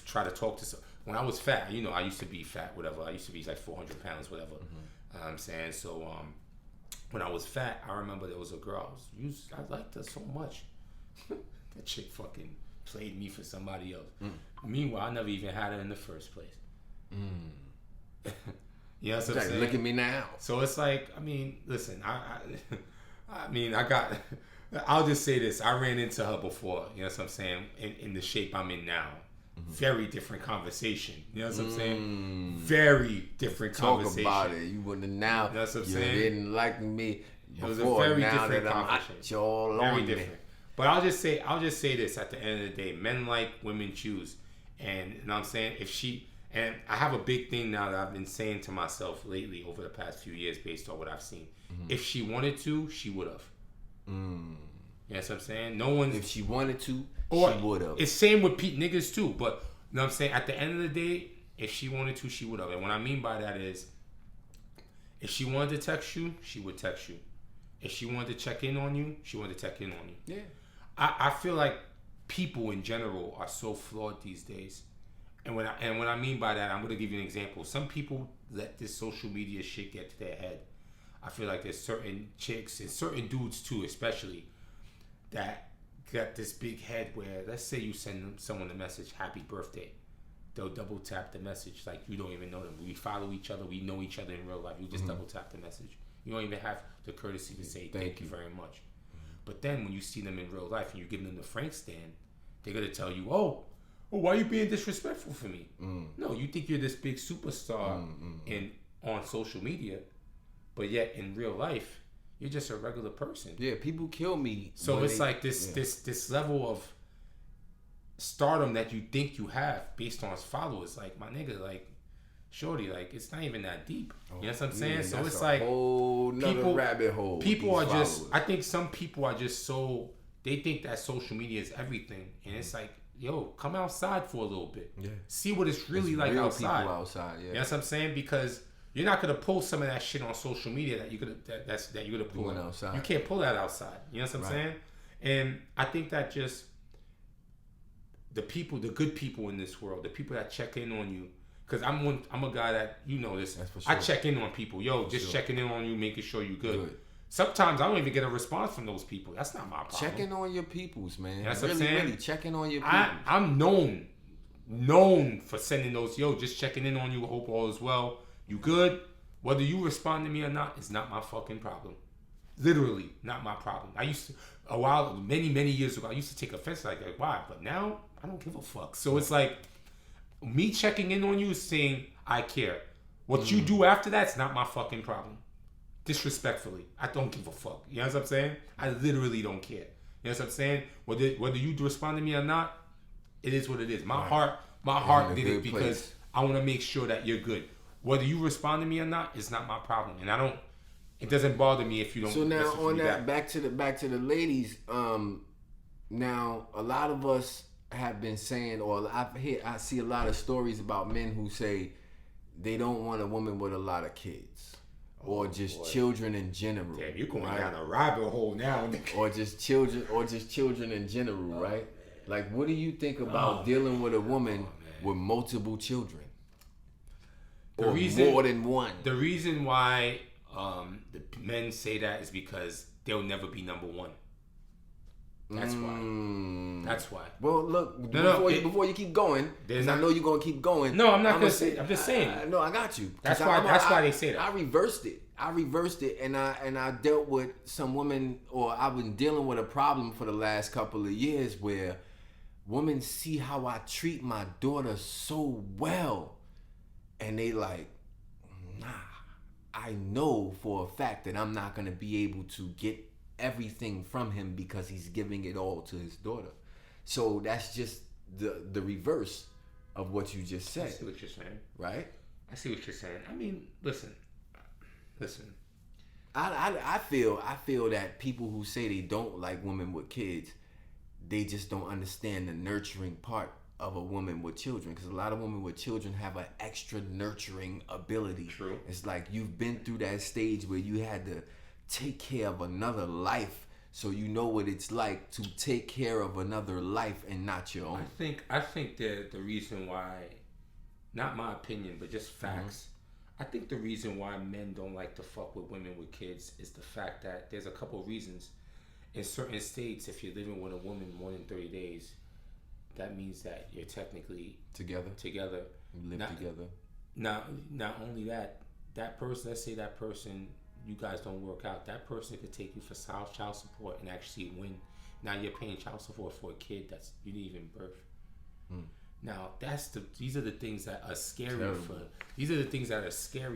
try to talk to when I was fat, I used to be fat, whatever. I used to be like 400 pounds, whatever. Mm-hmm. I'm saying, so when I was fat, I remember there was a girl I liked her so much. That chick fucking played me for somebody else. Meanwhile, I never even had her in the first place. You know what I'm saying? Look at me now. So it's like, listen, I'll just say this. I ran into her before, you know what I'm saying, in the shape I'm in now. Mm-hmm. Very different conversation. You know what I'm saying? Very different conversation. Talk about it. You wouldn't have now. You know what I'm you saying? Didn't like me before. It was a very now different that conversation. I'm very different. Me. But I'll just say this at the end of the day. Men like, women choose. And you know what I'm saying? And I have a big thing now that I've been saying to myself lately over the past few years based on what I've seen. Mm-hmm. If she wanted to, she would have. You know what I'm saying? If she wanted to, she would have. It's same with niggas too. But you know what I'm saying? At the end of the day, if she wanted to, she would have. And what I mean by that is, if she wanted to text you, she would text you. If she wanted to check in on you, she wanted to check in on you. Yeah. I feel like people in general are so flawed these days. And what I mean by that, I'm going to give you an example. Some people let this social media shit get to their head. I feel like there's certain chicks and certain dudes too, especially, that got this big head where, let's say you send someone a message, happy birthday. They'll double tap the message like you don't even know them. We follow each other. We know each other in real life. You just double tap the message. You don't even have the courtesy to say thank you very much. But then when you see them in real life and you give them the Frank stand, they're going to tell you, oh, why are you being disrespectful for me? No, you think you're this big superstar on social media, but yet in real life, you're just a regular person. Yeah, people kill me. So it's like this level of stardom that you think you have based on followers. Like, my nigga, like, shorty, like, it's not even that deep. You know what I'm saying? So it's like whole nother rabbit hole. People are just, I think some people are just so, they think that social media is everything. And it's like, yo, come outside for a little bit. Yeah. See what it's really like outside. People outside, yeah. You know what I'm saying? Because you're not gonna pull some of that shit on social media that you're gonna pull outside. You can't pull that outside. You know what I'm saying? And I think that just the good people in this world, the people that check in on you, because I'm a guy that, you know this. Sure. I check in on people. Yo, just checking in on you, making sure you're good. Sometimes I don't even get a response from those people. That's not my problem. Checking on your peoples, man. That's what I'm saying. Really checking on your peoples. I'm known for sending those, just checking in on you. Hope all is well. You good? Whether you respond to me or not is not my fucking problem. Literally, not my problem. I used to, many years ago, I used to take offense like that. Why? But now, I don't give a fuck. So it's like, me checking in on you is saying, I care. What you do after that's not my fucking problem. Disrespectfully, I don't give a fuck. You know what I'm saying? I literally don't care. You know what I'm saying? Whether you respond to me or not, it is what it is. My heart did it because I want to make sure that you're good. Whether you respond to me or not, it's not my problem, and I don't. It doesn't bother me if you don't. So now on that, back to the ladies. Now a lot of us have been saying, or I see a lot of stories about men who say they don't want a woman with a lot of kids. Or just children in general. Damn, you're going down a rabbit hole now. or just children in general, right? Like, what do you think about dealing with a woman with multiple children? More than one. The reason why the men say that is because they'll never be number one. That's why. That's why. Well, look, before you keep going, because I know you're gonna keep going. No, I'm not gonna say. I'm just saying. No, I got you. That's why they say that. I reversed it, and I dealt with some women, or I've been dealing with a problem for the last couple of years where women see how I treat my daughter so well, and they like, nah, I know for a fact that I'm not gonna be able to get everything from him because he's giving it all to his daughter. So that's just the reverse of what you just said. I see what you're saying. Right? I see what you're saying. I mean, listen. I feel that people who say they don't like women with kids, they just don't understand the nurturing part of a woman with children, because a lot of women with children have an extra nurturing ability. True. It's like you've been through that stage where you had to take care of another life, so you know what it's like to take care of another life and not your own. I think the reason why, not my opinion, but just facts. I think the reason why men don't like to fuck with women with kids is the fact that there's a couple of reasons. In certain states, if you're living with a woman more than 30 days, that means that you're technically together. You live together. Not only that person, let's say that person, you guys don't work out, that person could take you for child support and actually win. Now you're paying child support for a kid that's you didn't even birth. Now these are the things that are scary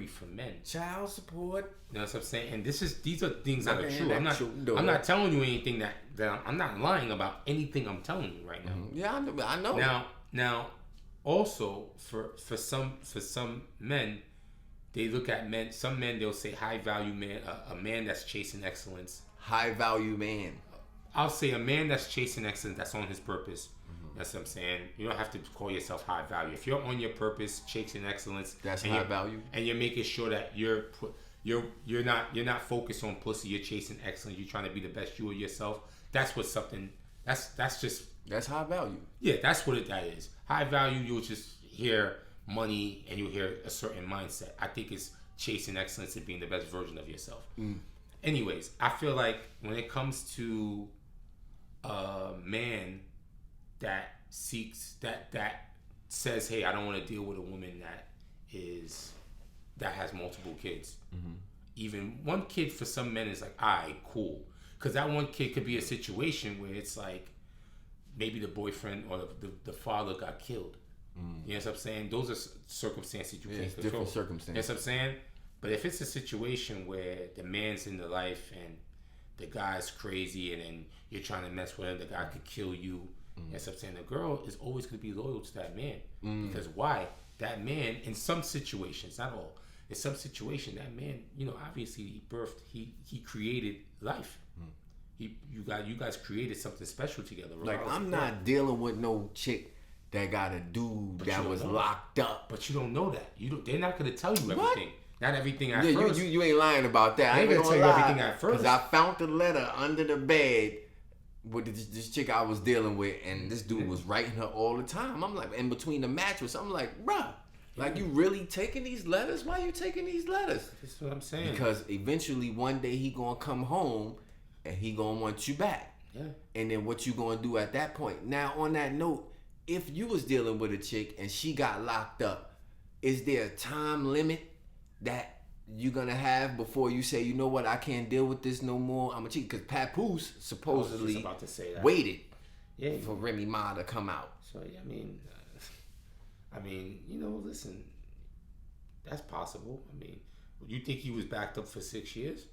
for men. Child support. You know what I'm saying? And these are things that are true. I'm not telling you anything that I'm not lying about anything I'm telling you right now. Yeah, I know. Now also for some men, they look at men. Some men, they'll say high value man, a man that's chasing excellence. High value man. I'll say a man that's chasing excellence, that's on his purpose. That's what I'm saying. You don't have to call yourself high value. If you're on your purpose, chasing excellence, that's high value. And you're making sure that you're not focused on pussy. You're chasing excellence. You're trying to be the best you of yourself. That's high value. Yeah, that's what that is. High value. You'll just hear money and you'll hear a certain mindset. I think it's chasing excellence and being the best version of yourself. Anyways, I feel like when it comes to a man that says, hey, I don't want to deal with a woman that has multiple kids. Even one kid for some men is like, alright, cool. Because that one kid could be a situation where it's like maybe the boyfriend or the father got killed. You know what I'm saying? Those are circumstances you can't control. Different circumstances. You know what I'm saying? But if it's a situation where the man's in the life and the guy's crazy and then you're trying to mess with him, the guy could kill you. You know what I'm saying? The girl is always going to be loyal to that man. Because why? That man, in some situations, not all, in some situation, that man, obviously he created life. You guys created something special together. Like, I'm not dealing with no chick that got a dude that was locked up. But you don't know that. They're not going to tell you everything. Not everything at first. You ain't lying about that. I ain't going to tell you everything at first. Because I found the letter under the bed with this chick I was dealing with, and this dude was writing her all the time. I'm like, in between the mattress, I'm like, bruh, like, you really taking these letters? Why you taking these letters? That's what I'm saying. Because eventually one day he gonna come home and he gonna want you back. Yeah. And then what you gonna do at that point? Now, on that note, if you was dealing with a chick and she got locked up, is there a time limit that you gonna have before you say, you know what, I can't deal with this no more, I'm gonna cheat? Because Papoose supposedly about to say that. waited for Remy Ma to come out. So I mean, you know, listen, that's possible. I mean, you think he was backed up for 6 years?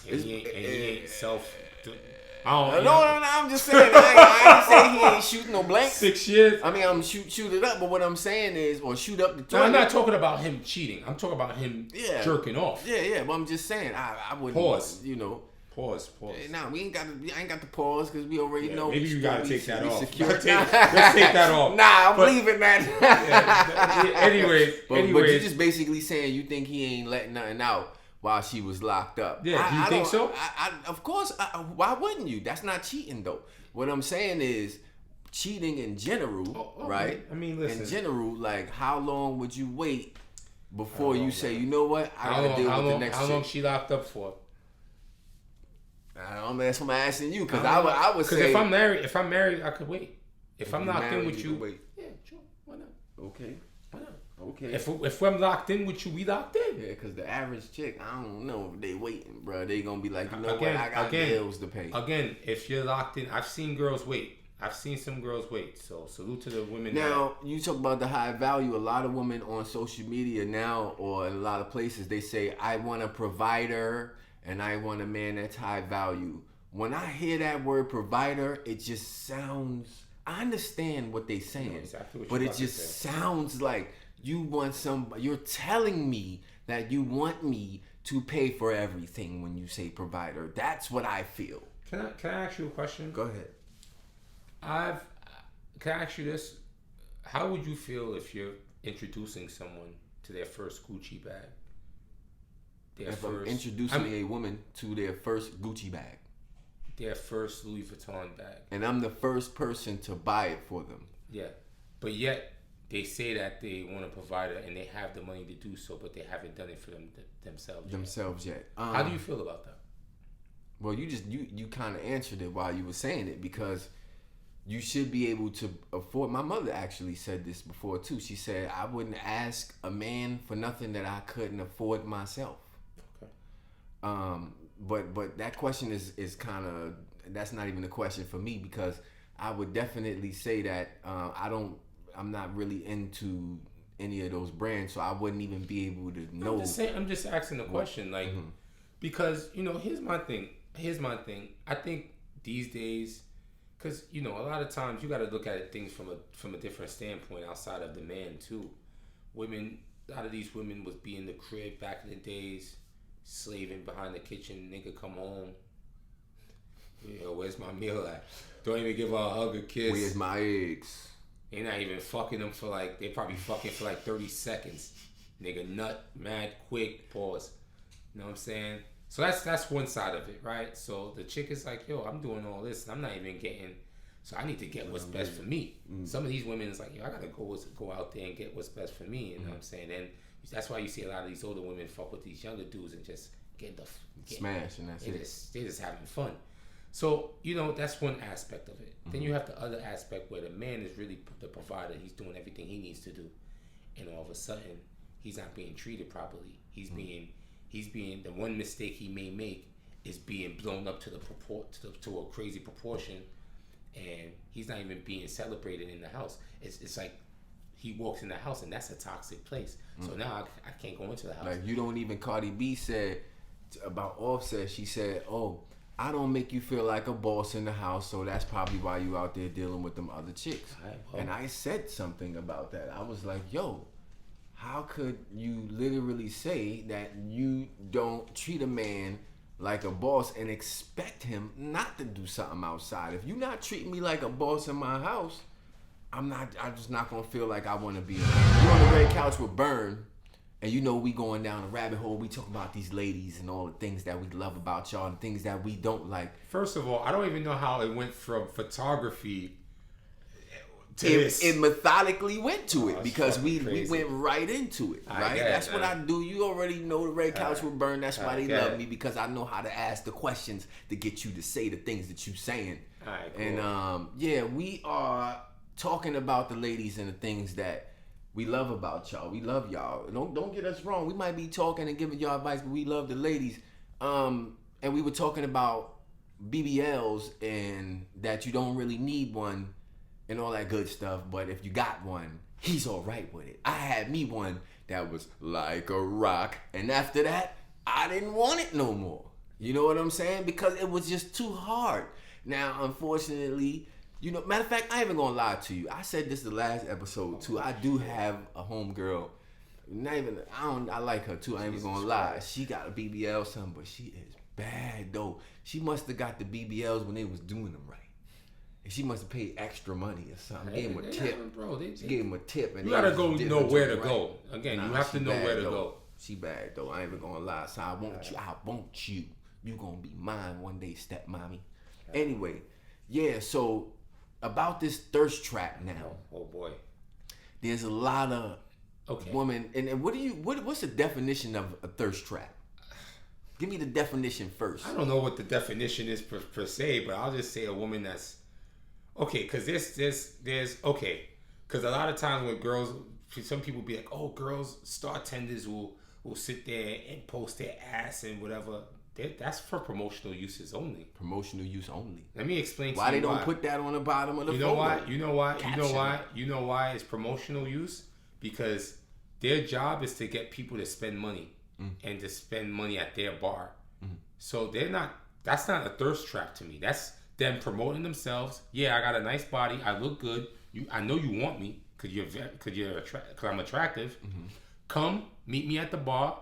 And he ain't self. No, I'm just saying. I ain't saying he ain't shooting no blanks. 6 years. I mean, I'm shoot it up, but what I'm saying is, or shoot up the toilet. No, I'm not talking about him cheating. I'm talking about him jerking off. Yeah, but I'm just saying, I wouldn't. Pause. You know. Pause. Nah, I ain't got the pause because we already know. Maybe you gotta take that off. Let's take that off. Nah, I'm leaving that. Anyways, but you're just basically saying you think he ain't letting nothing out while she was locked up. Yeah, do you think so? Of course. Why wouldn't you? That's not cheating, though. What I'm saying is cheating in general, right? I mean, listen. In general, like, how long would you wait before you say, you know what, I gotta deal with the next How long she locked up for? I don't know. That's what I'm asking you, because I would say. Because if I'm married, I could wait. If I'm locked in with you, wait. Yeah, sure. Why not? Okay. Why not? Okay. If I'm locked in with you, we locked in. Yeah, because the average chick, I don't know if they waiting, bro. They gonna be like, you know what, I got bills to pay. Again, if you're locked in, I've seen girls wait. I've seen some girls wait. So salute to the women. Now, you talk about the high value. A lot of women on social media now, or in a lot of places, they say, I want a provider and I want a man that's high value. When I hear that word provider, it just sounds, I understand what they're saying, exactly but it just sounds like you want you're telling me that you want me to pay for everything when you say provider. That's what I feel. Can I ask you a question? Go ahead. Can I ask you this? How would you feel if you're introducing someone to their first Gucci bag? I'm introducing a woman to their first Gucci bag. Their first Louis Vuitton bag. And I'm the first person to buy it for them. Yeah. But yet, they say that they want a provider and they have the money to do so, but they haven't done it for themselves yet. How do you feel about that? Well, you kind of answered it while you were saying it, because you should be able to afford. My mother actually said this before too. She said, I wouldn't ask a man for nothing that I couldn't afford myself. Okay. But that question is kind of, that's not even a question for me, because I would definitely say that I'm not really into any of those brands, so I wouldn't even be able to know. I'm just asking the question, like, because, you know, here's my thing. I think these days, because, you know, a lot of times you got to look at things from a different standpoint outside of the man too. Women, a lot of these women would be in the crib back in the days, slaving behind the kitchen. Nigga come home, yo, where's my meal at? Don't even give her a hug or kiss. Where's my eggs? They're not even fucking them for like, they probably fucking for like 30 seconds. Nigga nut, mad quick, pause. You know what I'm saying? So that's one side of it, right? So the chick is like, yo, I'm doing all this and I'm not even getting, so I need to get what's best for me. Some of these women is like, yo, I gotta go out there and get what's best for me. You know what I'm saying? And that's why you see a lot of these older women fuck with these younger dudes and just get smash, and that's it. They're just having fun. So, you know, that's one aspect of it. Then you have the other aspect where the man is really the provider. He's doing everything he needs to do. And all of a sudden, he's not being treated properly. He's being, the one mistake he may make is being blown up to a crazy proportion. And he's not even being celebrated in the house. It's like, he walks in the house and that's a toxic place. So now I can't go into the house. Like, you don't even, Cardi B said about Offset, she said, oh, I don't make you feel like a boss in the house, so that's probably why you out there dealing with them other chicks. Right, well. And I said something about that. I was like, yo, how could you literally say that you don't treat a man like a boss and expect him not to do something outside? If you're not treating me like a boss in my house, I'm just not gonna feel like I wanna be. You're on the red couch with Berg, and you know we going down a rabbit hole. We talk about these ladies and all the things that we love about y'all and things that we don't like. First of all, I don't even know how it went from photography to this. It methodically went to it because we went right into it. Right? That's what I do. You already know the red couch with Berg. That's why they love me, because I know how to ask the questions to get you to say the things that you're saying. Cool. And we are talking about the ladies and the things that we love about y'all. We love y'all. Don't get us wrong. We might be talking and giving y'all advice, but we love the ladies. And we were talking about BBLs and that you don't really need one and all that good stuff. But if you got one, he's all right with it. I had me one that was like a rock, and after that, I didn't want it no more. You know what I'm saying? Because it was just too hard. Now, unfortunately, matter of fact, I ain't even gonna lie to you. I said this the last episode too. I do have a homegirl. I like her too. I ain't even gonna lie. She got a BBL, something, but she is bad though. She must have got the BBLs when they was doing them right. And she must have paid extra money or something. Gave him a tip. She gave him a tip. And you gotta know where to go. Again, you have to know where to go. She bad though. I ain't even gonna lie. So I want you. You gonna be mine one day, stepmommy. Anyway, yeah. So about this thirst trap now. Oh boy. There's a lot of women. And what's the definition of a thirst trap? Give me the definition first. I don't know what the definition is per se, but I'll just say a woman that's okay. Because there's okay. Because a lot of times when girls, some people be like, oh, girls, star tenders will sit there and post their ass and whatever. That's for promotional uses only. Promotional use only. Let me explain to why you they don't put that on the bottom of the photo. You know why it's promotional use? Because their job is to get people to spend money and to spend money at their bar. So that's not a thirst trap to me. That's them promoting themselves. Yeah, I got a nice body. I look good. I know you want me because I'm attractive. Come meet me at the bar.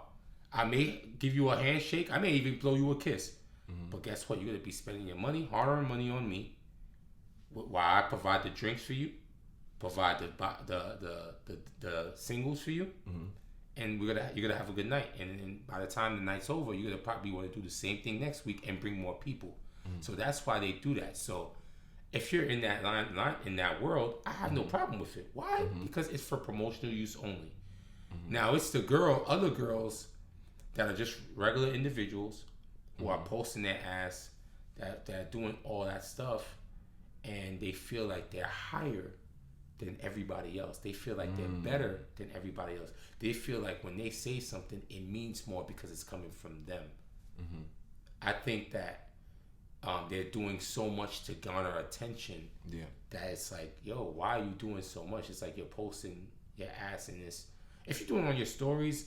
I may give you a handshake. I may even blow you a kiss. But guess what? You're going to be spending your money, hard-earned money on me while I provide the drinks for you, provide the singles for you, and you're going to have a good night. And by the time the night's over, you're going to probably want to do the same thing next week and bring more people. So that's why they do that. So if you're in that line in that world, I have no problem with it. Why? Because it's for promotional use only. Now, it's other girls that are just regular individuals who are posting their ass, that are doing all that stuff, and they feel like they're higher than everybody else. They feel like they're better than everybody else. They feel like when they say something, it means more because it's coming from them. I think that they're doing so much to garner attention that it's like, yo, why are you doing so much? It's like you're posting your ass in this. If you're doing it on your stories,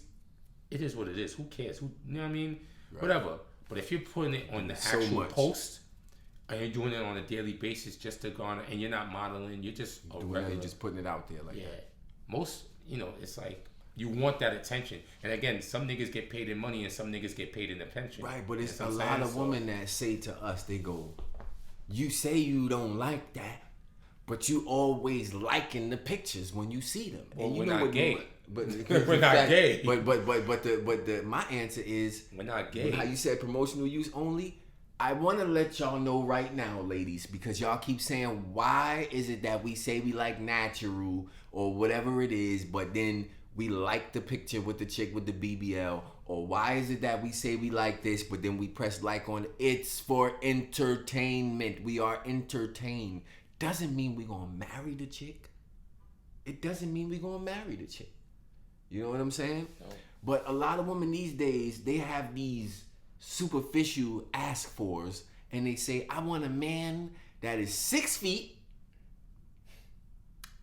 it is what it is. Who cares? You know what I mean? Right. Whatever. But if you're putting it on the actual post and you're doing it on a daily basis just to garner, and you're not modeling, you're just you're just putting it out there like that. Most, it's like you want that attention. And again, some niggas get paid in money and some niggas get paid in attention. Right, but it's a lot of women that say to us, they go, you say you don't like that, but you always liking the pictures when you see them. Well, and we're not gay. But we're not gay. But my answer is, we're not gay. How you said promotional use only. I want to let y'all know right now, ladies, because y'all keep saying, why is it that we say we like natural or whatever it is, but then we like the picture with the chick with the BBL? Or why is it that we say we like this, but then we press like on it? It's for entertainment. We are entertained. Doesn't mean we're going to marry the chick. It doesn't mean we're going to marry the chick. You know what I'm saying? No. But a lot of women these days, they have these superficial ask fors, and they say, I want a man that is 6 feet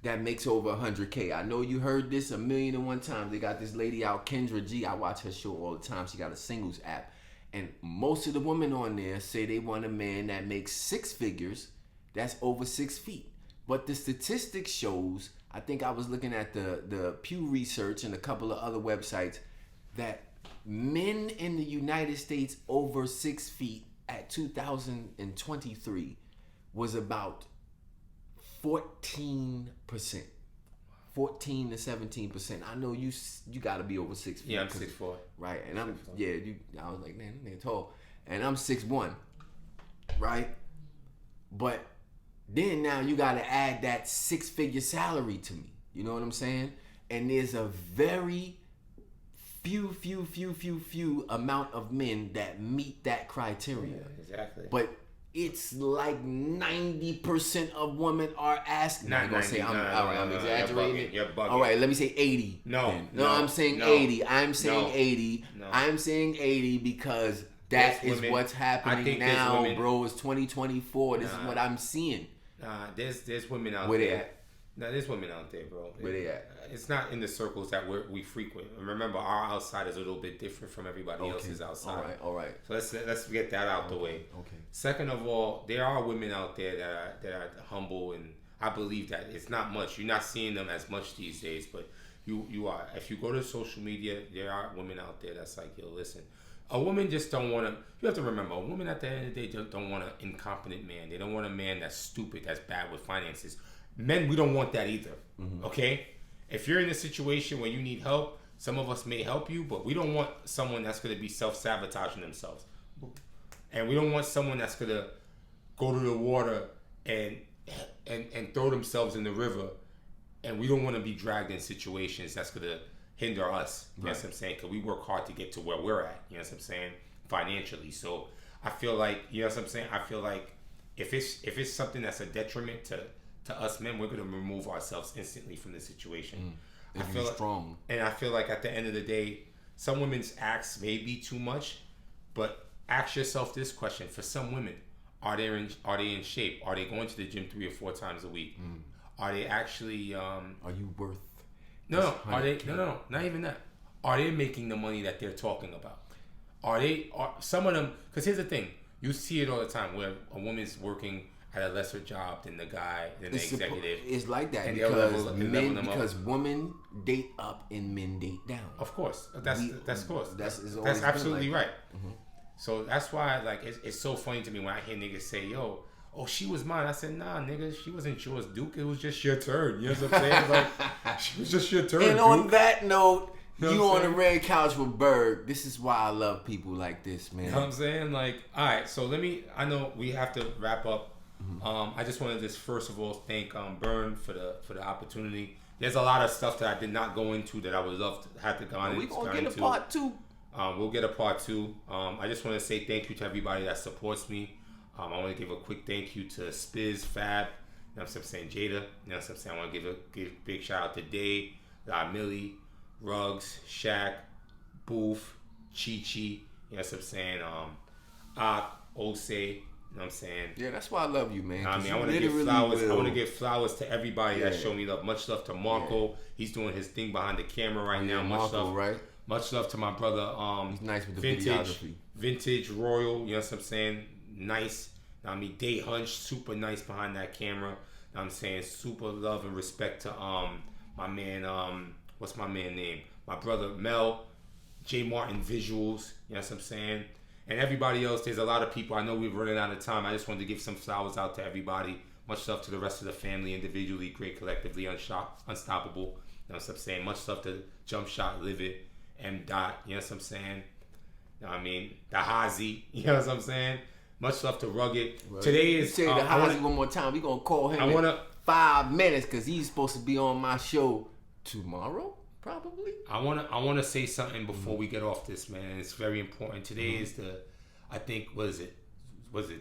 that makes over 100K. I know you heard this 1,000,001 times. They got this lady out, Kendra G. I watch her show all the time. She got a singles app. And most of the women on there say they want a man that makes 6 figures that's over 6 feet. But the statistics shows, I think I was looking at the Pew Research and a couple of other websites, that men in the United States over 6 feet at 2023 was about 14%. 14 to 17%. I know you got to be over 6 feet. Yeah, I'm 6'4". Right, and I was like, man, that nigga tall. And I'm 6'1", right? But then now you got to add that 6-figure salary to me. You know what I'm saying? And there's a very few amount of men that meet that criteria. Yeah, exactly. But it's like 90% of women are asking. Not 90. I'm exaggerating. You're bugging. All right, let me say 80. No, I'm saying 80. I'm saying 80. No. I'm saying 80 because that is what's happening now, bro. It's 2024. This is what I'm seeing. There's women out there. Where they at? No, there's women out there, bro. Where they at? It's not in the circles that we frequent. Remember, our outside is a little bit different from everybody else's outside. All right. So let's get that out the way. Okay. Second of all, there are women out there that are humble, and I believe that it's not much. You're not seeing them as much these days, but you are. If you go to social media, there are women out there that's like, yo, listen. A woman just don't want to. You have to remember, a woman at the end of the day don't want an incompetent man. They don't want a man that's stupid, that's bad with finances. Men, we don't want that either. Mm-hmm. Okay? If you're in a situation where you need help, some of us may help you, but we don't want someone that's going to be self-sabotaging themselves. And we don't want someone that's going to go to the water and throw themselves in the river. And we don't want to be dragged in situations that's going to hinder us. You know what I'm saying? Because we work hard to get to where we're at. You know what I'm saying? Financially. So I feel like, you know what I'm saying? I feel like if it's something that's a detriment to us men, we're going to remove ourselves instantly from the situation. I feel strong. And I feel like at the end of the day, some women's acts may be too much, but ask yourself this question. For some women, are they in shape? Are they going to the gym 3 or 4 times a week? Are they actually... are you worth... No, not even that. Are they making the money that they're talking about? Are some of them... Because here's the thing. You see it all the time where a woman's working at a lesser job than the executive. It's like that and because women date up and men date down. Of course, that's absolutely right. Mm-hmm. So that's why it's so funny to me when I hear niggas say, "Yo, oh, she was mine." I said, "Nah, nigga, she wasn't yours, Duke. It was just your turn." You know what I'm saying? Like, she was just your turn. And Duke. On that note. You on the red couch with Berg. This is why I love people like this, man. You know what I'm saying? Like, all right, so I know we have to wrap up. Mm-hmm. I just wanted to first of all thank Berg for the opportunity. There's a lot of stuff that I did not go into that I would love to have to go into. We're going to get a part 2. We'll get a part 2. I just want to say thank you to everybody that supports me. I want to give a quick thank you to Spiz, Fab, you know what I'm saying, Jada. You know what I'm saying? I want to give a big shout out to Dave, Millie, Ruggs, Shaq, Booth, Chi-Chi, you know what I'm saying, Ose, you know what I'm saying? Yeah, that's why I love you, man. I want to give flowers. I want to give flowers to everybody that showed me love. Much love to Marco. Yeah. He's doing his thing behind the camera right now. Much love to my brother. He's nice with the videography. Vintage Royal. You know what I'm saying? Nice. Day Hunch, super nice behind that camera. You know what I'm saying? Super love and respect to my man. What's my man name? My brother Mel. J Martin Visuals. You know what I'm saying? And everybody else, there's a lot of people. I know we're running out of time. I just wanted to give some flowers out to everybody. Much love to the rest of the family individually, great collectively, unstoppable. You know what I'm saying? Much love to Jump Shot, Live It, M. Dot, you know what I'm saying? You know what I mean? The Hazy, you know what I'm saying? Much love to Rugged. Right. Today is... Say the Hazy one more time. We're going to call him in 5 minutes because he's supposed to be on my show tomorrow. Probably. I want to say something before we get off this, man. It's very important. Today is I think, was it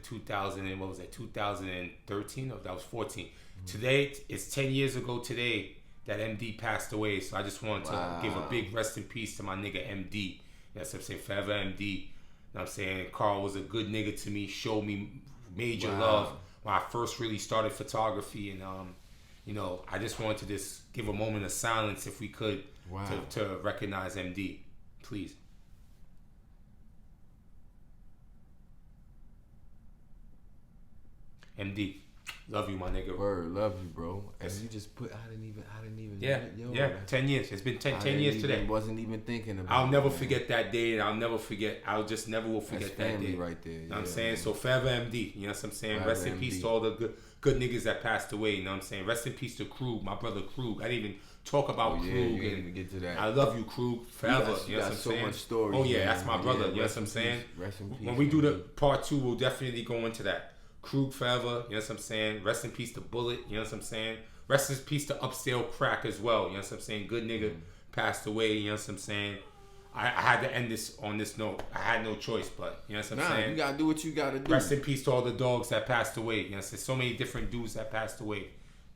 2000 and what was it, 2013 or that was 14. Today it's 10 years ago today that MD passed away. So I just wanted to give a big rest in peace to my nigga MD. Yes, I'm saying forever MD. You know what I'm saying? Carl was a good nigga to me, showed me major love when I first really started photography, and you know, I just wanted to just give a moment of silence if we could to recognize MD. Please. MD, love you, my nigga. Word, love you, bro. And you just put, I didn't even. Yeah. 10 years. It's been 10 years today. Wasn't even thinking about. I'll never forget that day, and I'll just never will forget that day. Right there. You know what I'm saying? So forever MD. You know what I'm saying? Rest in peace to all the good niggas that passed away. You know what I'm saying? Rest in peace to Krug, my brother Krug. I didn't even talk about Krug. You didn't even get to that. I love you, Krug, forever. You know what I'm saying? Much stories. Oh yeah, that's my brother. You know what I'm saying? Rest in peace. When we do the part 2, we'll definitely go into that. Krug forever, you know what I'm saying? Rest in peace to Bullet, you know what I'm saying? Rest in peace to Upscale Crack as well, you know what I'm saying? Good nigga passed away, you know what I'm saying? I had to end this on this note. I had no choice, but you know what I'm saying? You gotta do what you gotta do. Rest in peace to all the dogs that passed away. You know, there's so many different dudes that passed away.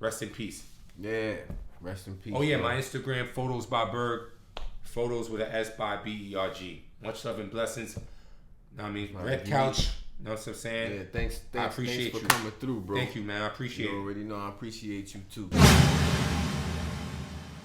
Rest in peace. Yeah, rest in peace. Oh yeah, my Instagram, photos by Berg, photos with an S by Berg. Much love and blessings. Know what I mean, red couch. Know what I'm saying? Yeah, thanks. I appreciate thanks for you coming through, bro. Thank you, man. I appreciate it. You already know I appreciate you too.